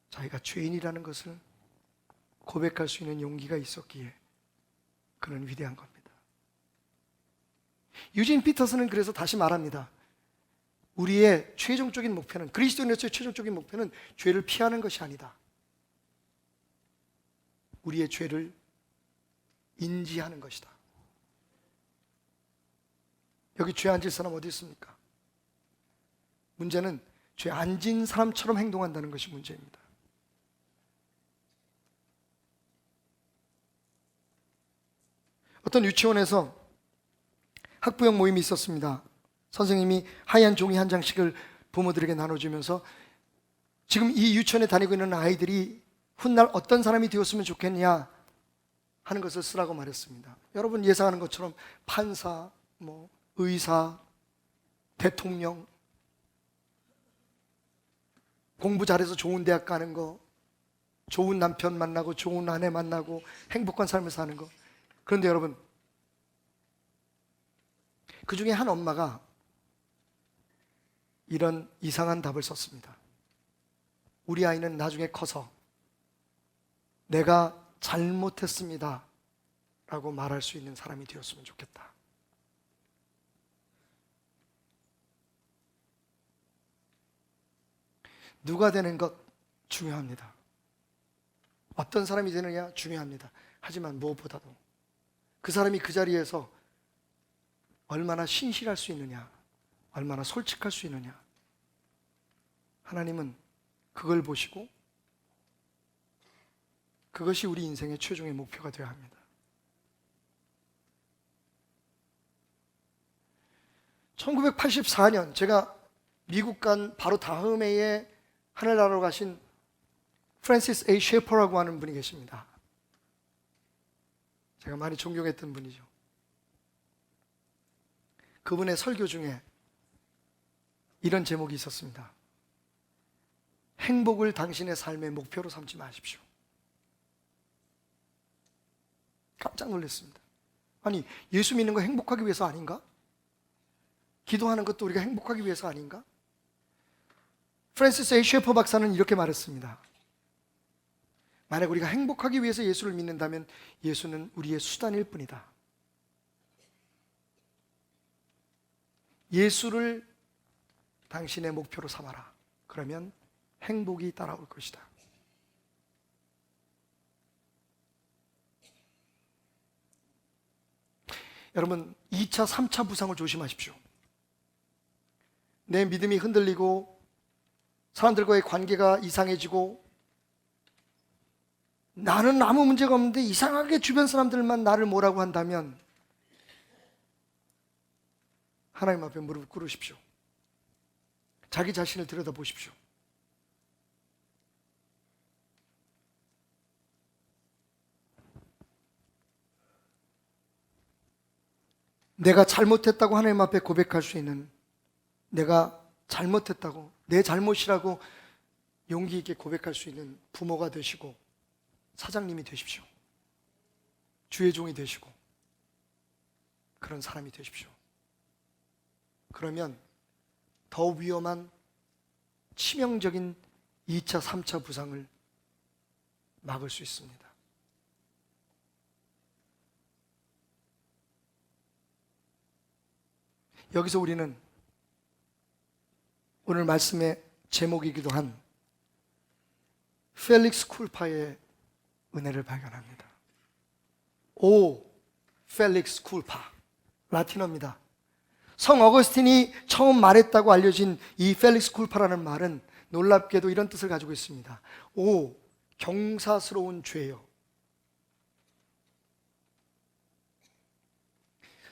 자기가 죄인이라는 것을 고백할 수 있는 용기가 있었기에 그는 위대한 겁니다. 유진 피터슨은 그래서 다시 말합니다. 우리의 최종적인 목표는, 그리스도인으로서의 최종적인 목표는 죄를 피하는 것이 아니다. 우리의 죄를 인지하는 것이다. 여기 죄 안 질 사람 어디 있습니까? 문제는 죄 안 진 사람처럼 행동한다는 것이 문제입니다. 어떤 유치원에서 학부형 모임이 있었습니다. 선생님이 하얀 종이 한 장씩을 부모들에게 나눠주면서 지금 이 유치원에 다니고 있는 아이들이 훗날 어떤 사람이 되었으면 좋겠냐 하는 것을 쓰라고 말했습니다. 여러분 예상하는 것처럼 판사, 의사, 대통령, 공부 잘해서 좋은 대학 가는 거, 좋은 남편 만나고 좋은 아내 만나고 행복한 삶을 사는 거. 그런데 여러분, 그 중에 한 엄마가 이런 이상한 답을 썼습니다. 우리 아이는 나중에 커서 내가 잘못했습니다 라고 말할 수 있는 사람이 되었으면 좋겠다. 누가 되는 것 중요합니다. 어떤 사람이 되느냐 중요합니다. 하지만 무엇보다도 그 사람이 그 자리에서 얼마나 신실할 수 있느냐, 얼마나 솔직할 수 있느냐, 하나님은 그걸 보시고 그것이 우리 인생의 최종의 목표가 되어야 합니다. 1984년 제가 미국 간 바로 다음 해에 하늘나라로 가신 프랜시스 A. 셰퍼라고 하는 분이 계십니다. 제가 많이 존경했던 분이죠. 그분의 설교 중에 이런 제목이 있었습니다. 행복을 당신의 삶의 목표로 삼지 마십시오. 깜짝 놀랐습니다. 아니, 예수 믿는 거 행복하기 위해서 아닌가? 기도하는 것도 우리가 행복하기 위해서 아닌가? 프랜시스 A. 셰퍼 박사는 이렇게 말했습니다. 만약 우리가 행복하기 위해서 예수를 믿는다면 예수는 우리의 수단일 뿐이다. 예수를 당신의 목표로 삼아라. 그러면 행복이 따라올 것이다. 여러분, 2차, 3차 부상을 조심하십시오. 내 믿음이 흔들리고 사람들과의 관계가 이상해지고 나는 아무 문제가 없는데 이상하게 주변 사람들만 나를 뭐라고 한다면 하나님 앞에 무릎을 꿇으십시오. 자기 자신을 들여다보십시오. 내가 잘못했다고 하나님 앞에 고백할 수 있는, 내가 잘못했다고, 내 잘못이라고 용기 있게 고백할 수 있는 부모가 되시고 사장님이 되십시오. 주의 종이 되시고 그런 사람이 되십시오. 그러면 더 위험한 치명적인 2차, 3차 부상을 막을 수 있습니다. 여기서 우리는 오늘 말씀의 제목이기도 한 펠릭스 쿨파의 은혜를 발견합니다. 오 펠릭스 쿨파, 라틴어입니다. 성 어거스틴이 처음 말했다고 알려진 이 펠릭스 쿨파라는 말은 놀랍게도 이런 뜻을 가지고 있습니다. 오 경사스러운 죄요.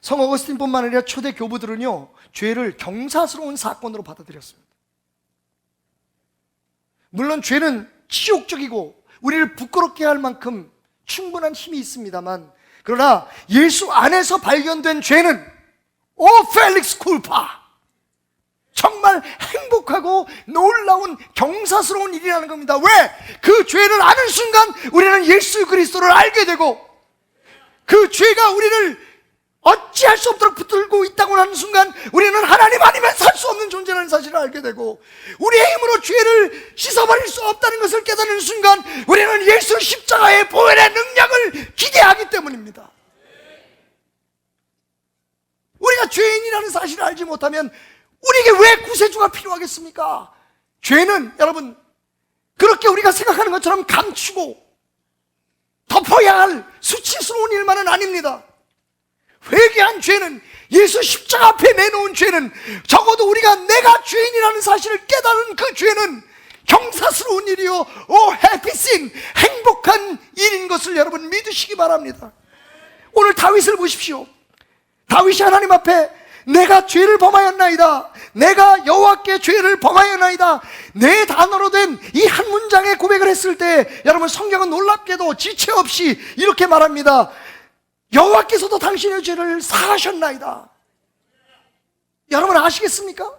성 어거스틴뿐만 아니라 초대 교부들은요, 죄를 경사스러운 사건으로 받아들였습니다. 물론 죄는 치욕적이고 우리를 부끄럽게 할 만큼 충분한 힘이 있습니다만, 그러나 예수 안에서 발견된 죄는 오 펠릭스 쿨파, 정말 행복하고 놀라운 경사스러운 일이라는 겁니다. 왜? 그 죄를 아는 순간 우리는 예수 그리스도를 알게 되고 그 죄가 우리를 어찌할 수 없도록 붙들고 있다고 하는 순간 우리는 하나님 아니면 살 수 없는 존재라는 사실을 알게 되고, 우리의 힘으로 죄를 씻어버릴 수 없다는 것을 깨닫는 순간 우리는 예수 십자가의 보혈의 능력을 기대하기 때문입니다. 우리가 죄인이라는 사실을 알지 못하면 우리에게 왜 구세주가 필요하겠습니까? 죄는 여러분 그렇게 우리가 생각하는 것처럼 감추고 덮어야 할 수치스러운 일만은 아닙니다. 회개한 죄는, 예수 십자가 앞에 내놓은 죄는, 적어도 우리가 내가 죄인이라는 사실을 깨달은 그 죄는 경사스러운 일이요, 오 해피신, 행복한 일인 것을 여러분 믿으시기 바랍니다. 오늘 다윗을 보십시오. 다윗이 하나님 앞에 내가 죄를 범하였나이다, 내가 여호와께 죄를 범하였나이다, 네 단어로 된 이 한 문장의 고백을 했을 때 여러분 성경은 놀랍게도 지체 없이 이렇게 말합니다. 여호와께서도 당신의 죄를 사하셨나이다. 여러분 아시겠습니까?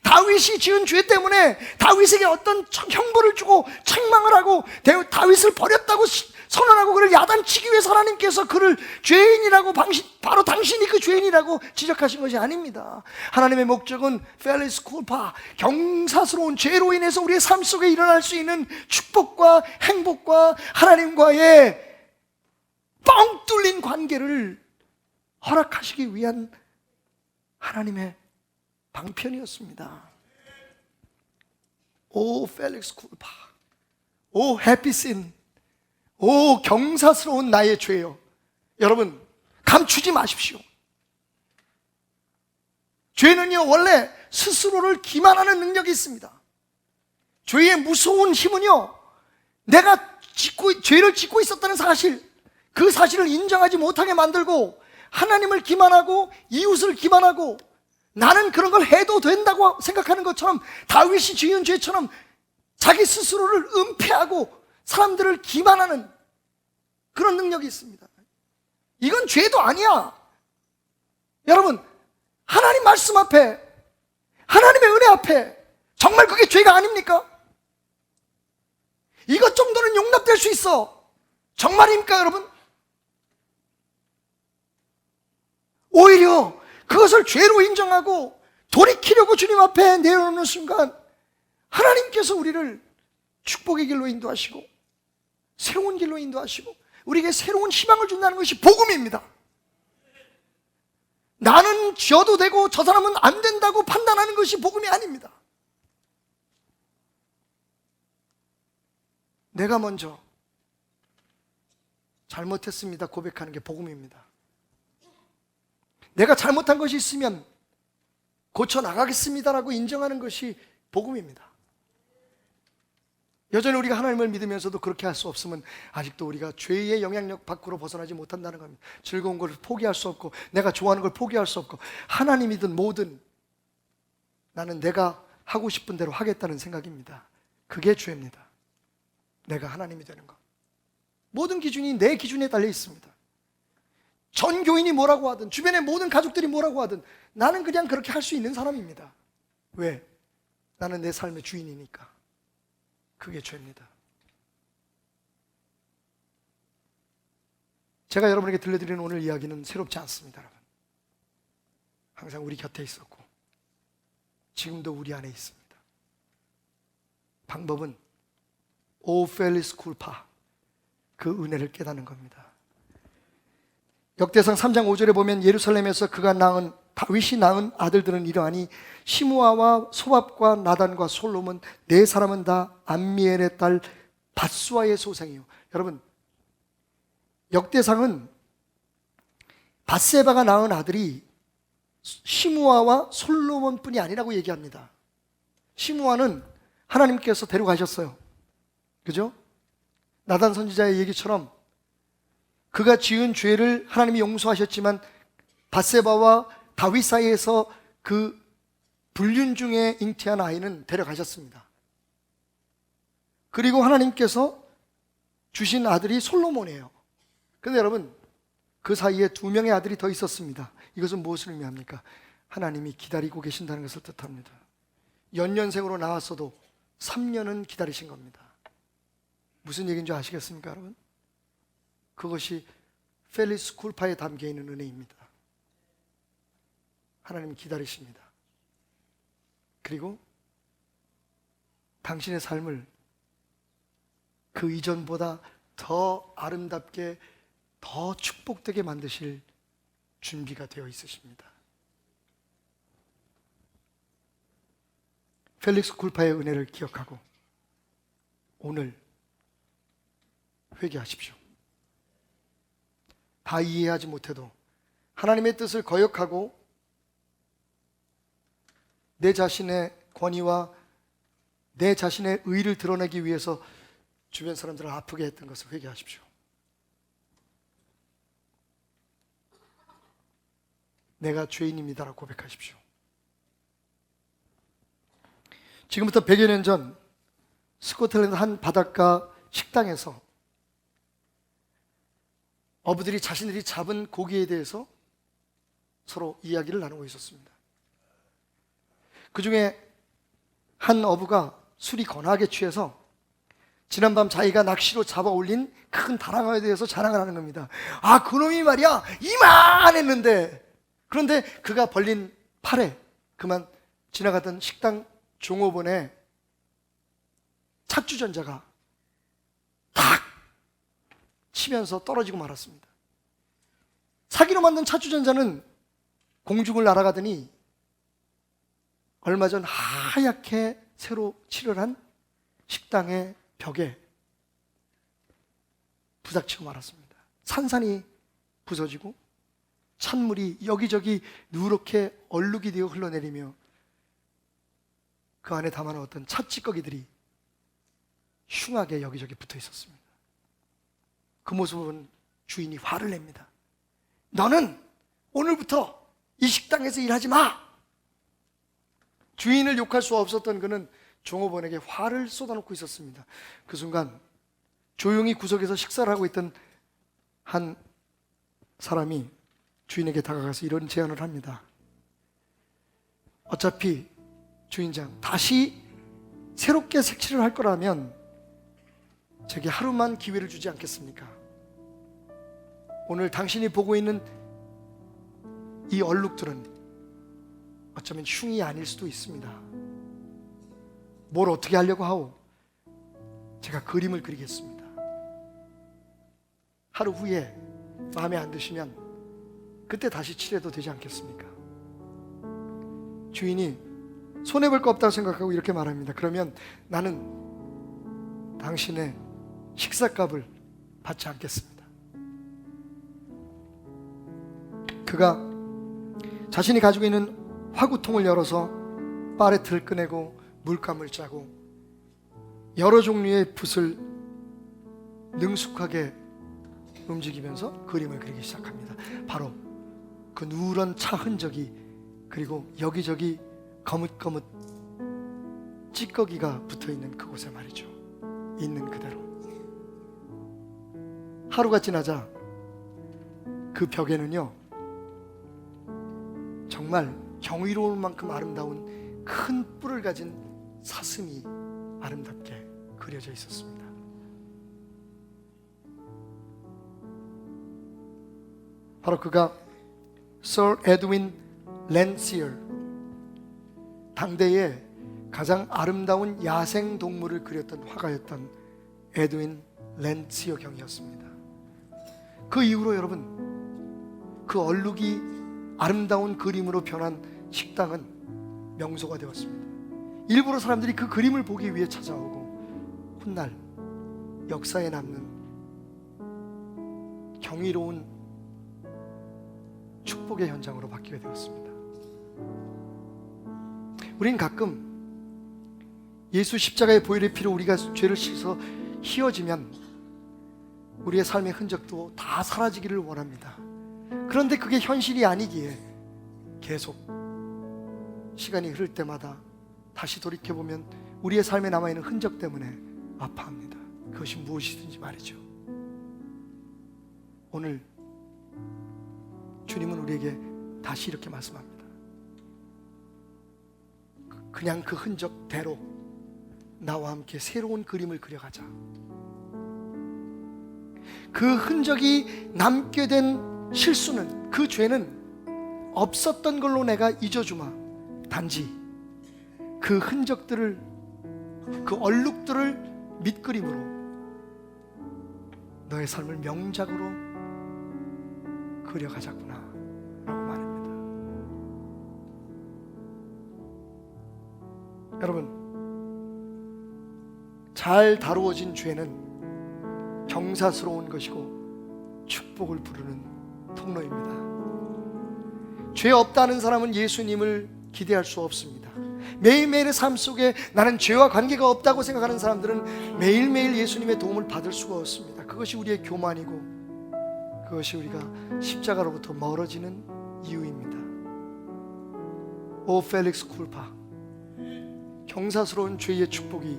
다윗이 지은 죄 때문에 다윗에게 어떤 형벌을 주고 책망을 하고 다윗을 버렸다고 선언하고 그를 야단치기 위해서 하나님께서 그를 죄인이라고, 바로 당신이 그 죄인이라고 지적하신 것이 아닙니다. 하나님의 목적은 펠리스 쿨파, 경사스러운 죄로 인해서 우리의 삶 속에 일어날 수 있는 축복과 행복과 하나님과의 뻥 뚫린 관계를 허락하시기 위한 하나님의 방편이었습니다. 오 펠릭스 쿨파, 오 해피신, 오 경사스러운 나의 죄요. 여러분 감추지 마십시오. 죄는요 원래 스스로를 기만하는 능력이 있습니다. 죄의 무서운 힘은요, 내가 죄를 짓고 있었다는 사실, 그 사실을 인정하지 못하게 만들고 하나님을 기만하고 이웃을 기만하고 나는 그런 걸 해도 된다고 생각하는 것처럼, 다윗이 지은 죄처럼 자기 스스로를 은폐하고 사람들을 기만하는 그런 능력이 있습니다. 이건 죄도 아니야. 여러분 하나님 말씀 앞에, 하나님의 은혜 앞에 정말 그게 죄가 아닙니까? 이것 정도는 용납될 수 있어. 정말입니까 여러분? 오히려 그것을 죄로 인정하고 돌이키려고 주님 앞에 내려놓는 순간 하나님께서 우리를 축복의 길로 인도하시고 새로운 길로 인도하시고 우리에게 새로운 희망을 준다는 것이 복음입니다. 나는 지어도 되고 저 사람은 안 된다고 판단하는 것이 복음이 아닙니다. 내가 먼저 잘못했습니다 고백하는 게 복음입니다. 내가 잘못한 것이 있으면 고쳐나가겠습니다라고 인정하는 것이 복음입니다. 여전히 우리가 하나님을 믿으면서도 그렇게 할 수 없으면 아직도 우리가 죄의 영향력 밖으로 벗어나지 못한다는 겁니다. 즐거운 걸 포기할 수 없고 내가 좋아하는 걸 포기할 수 없고 하나님이든 뭐든 나는 내가 하고 싶은 대로 하겠다는 생각입니다. 그게 죄입니다. 내가 하나님이 되는 것, 모든 기준이 내 기준에 달려 있습니다. 전 교인이 뭐라고 하든 주변의 모든 가족들이 뭐라고 하든 나는 그냥 그렇게 할 수 있는 사람입니다. 왜? 나는 내 삶의 주인이니까. 그게 죄입니다. 제가 여러분에게 들려드리는 오늘 이야기는 새롭지 않습니다. 여러분, 항상 우리 곁에 있었고 지금도 우리 안에 있습니다. 방법은 오펠리스 쿨파, 그 은혜를 깨닫는 겁니다. 역대상 3장 5절에 보면 예루살렘에서 그가 낳은, 다윗이 낳은 아들들은 이러하니 시므아와 소밥과 나단과 솔로몬 네 사람은 다 암미엘의 딸 밧수아의 소생이요. 여러분 역대상은 밧세바가 낳은 아들이 시므아와 솔로몬뿐이 아니라고 얘기합니다. 시므아는 하나님께서 데려가셨어요. 그죠? 나단 선지자의 얘기처럼 그가 지은 죄를 하나님이 용서하셨지만 밧세바와 다윗 사이에서 그 불륜 중에 잉태한 아이는 데려가셨습니다. 그리고 하나님께서 주신 아들이 솔로몬이에요. 그런데 여러분 그 사이에 2명의 아들이 더 있었습니다. 이것은 무엇을 의미합니까? 하나님이 기다리고 계신다는 것을 뜻합니다. 연년생으로 나왔어도 3년은 기다리신 겁니다. 무슨 얘기인지 아시겠습니까 여러분? 그것이 펠리스 쿨파에 담겨 있는 은혜입니다. 하나님 기다리십니다. 그리고 당신의 삶을 그 이전보다 더 아름답게, 더 축복되게 만드실 준비가 되어 있으십니다. 펠릭스 쿨파의 은혜를 기억하고 오늘 회개하십시오. 다 이해하지 못해도 하나님의 뜻을 거역하고 내 자신의 권위와 내 자신의 의를 드러내기 위해서 주변 사람들을 아프게 했던 것을 회개하십시오. 내가 죄인입니다라고 고백하십시오. 지금부터 100여 년 전 스코틀랜드 한 바닷가 식당에서 어부들이 자신들이 잡은 고기에 대해서 서로 이야기를 나누고 있었습니다. 그 중에 한 어부가 술이 거나하게 취해서 지난밤 자기가 낚시로 잡아 올린 큰 다랑어에 대해서 자랑을 하는 겁니다. 아, 그놈이 말이야 이만했는데, 그런데 그가 벌린 팔에 그만 지나가던 식당 종업원의 찻주전자가 탁 치면서 떨어지고 말았습니다. 사기로 만든 찻주전자는 공중을 날아가더니 얼마 전 하얗게 새로 칠을 한 식당의 벽에 부닥치고 말았습니다. 산산이 부서지고 찬물이 여기저기 누렇게 얼룩이 되어 흘러내리며 그 안에 담아놓았던 찻찌꺼기들이 흉하게 여기저기 붙어 있었습니다. 그 모습을 본 주인이 화를 냅니다. 너는 오늘부터 이 식당에서 일하지 마! 주인을 욕할 수 없었던 그는 종업원에게 화를 쏟아놓고 있었습니다. 그 순간 조용히 구석에서 식사를 하고 있던 한 사람이 주인에게 다가가서 이런 제안을 합니다. 어차피 주인장, 다시 새롭게 색칠을 할 거라면 제게 하루만 기회를 주지 않겠습니까? 오늘 당신이 보고 있는 이 얼룩들은 어쩌면 흉이 아닐 수도 있습니다. 뭘 어떻게 하려고 하오? 제가 그림을 그리겠습니다. 하루 후에 마음에 안 드시면 그때 다시 칠해도 되지 않겠습니까? 주인이 손해볼 거 없다고 생각하고 이렇게 말합니다. 그러면 나는 당신의 식사값을 받지 않겠습니다. 그가 자신이 가지고 있는 화구통을 열어서 파레트를 꺼내고 물감을 짜고 여러 종류의 붓을 능숙하게 움직이면서 그림을 그리기 시작합니다. 바로 그 누런 차 흔적이, 그리고 여기저기 거뭇거뭇 찌꺼기가 붙어있는 그곳에 말이죠. 있는 그대로. 하루가 지나자 그 벽에는요, 정말 경이로울 만큼 아름다운 큰 뿔을 가진 사슴이 아름답게 그려져 있었습니다. 바로 그가 Sir Edwin Landseer, 당대의 가장 아름다운 야생 동물을 그렸던 화가였던 에드윈 랜시어 경이었습니다. 그 이후로 여러분, 그 얼룩이 아름다운 그림으로 변한 식당은 명소가 되었습니다. 일부러 사람들이 그 그림을 보기 위해 찾아오고, 훗날 역사에 남는 경이로운 축복의 현장으로 바뀌게 되었습니다. 우린 가끔 예수 십자가의 보혈의 피로 우리가 죄를 씻어 희어지면 우리의 삶의 흔적도 다 사라지기를 원합니다. 그런데 그게 현실이 아니기에 계속 시간이 흐를 때마다 다시 돌이켜보면 우리의 삶에 남아있는 흔적 때문에 아파합니다. 그것이 무엇이든지 말이죠. 오늘 주님은 우리에게 다시 이렇게 말씀합니다. 그냥 그 흔적대로 나와 함께 새로운 그림을 그려가자. 그 흔적이 남게 된 실수는, 그 죄는 없었던 걸로 내가 잊어주마. 단지 그 흔적들을, 그 얼룩들을 밑그림으로 너의 삶을 명작으로 그려가자꾸나 라고 말합니다. 여러분, 잘 다루어진 죄는 경사스러운 것이고 축복을 부르는 통로입니다. 죄 없다는 사람은 예수님을 기대할 수 없습니다. 매일매일의 삶 속에 나는 죄와 관계가 없다고 생각하는 사람들은 매일매일 예수님의 도움을 받을 수가 없습니다. 그것이 우리의 교만이고, 그것이 우리가 십자가로부터 멀어지는 이유입니다. 오 펠릭스 쿨파, 경사스러운 죄의 축복이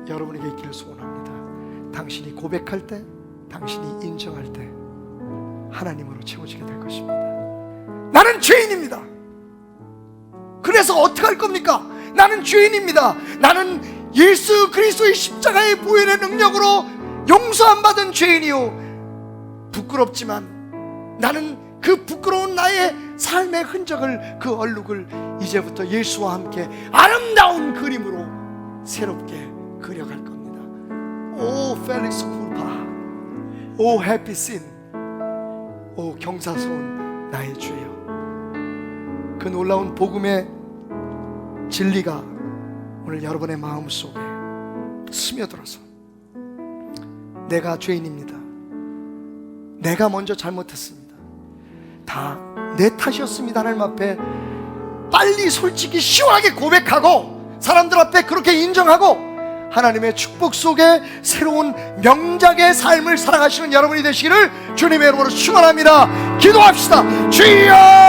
여러분에게 있기를 소원합니다. 당신이 고백할 때, 당신이 인정할 때 하나님으로 채워지게 될 것입니다. 나는 죄인입니다. 그래서 어떻게 할 겁니까? 나는 죄인입니다. 나는 예수 그리스도의 십자가의 보혈의 능력으로 용서 안 받은 죄인이요. 부끄럽지만 나는 그 부끄러운 나의 삶의 흔적을, 그 얼룩을 이제부터 예수와 함께 아름다운 그림으로 새롭게 그려갈 겁니다. 오 펠릭스 쿨파, 오 해피 신, 오 경사스러운 나의 죄여. 그 놀라운 복음의 진리가 오늘 여러분의 마음속에 스며들어서, 내가 죄인입니다, 내가 먼저 잘못했습니다, 다 내 탓이었습니다 하나님 앞에 빨리 솔직히 시원하게 고백하고 사람들 앞에 그렇게 인정하고 하나님의 축복 속에 새로운 명작의 삶을 살아가시는 여러분이 되시기를 주님의 이름으로 축원합니다. 기도합시다. 주여!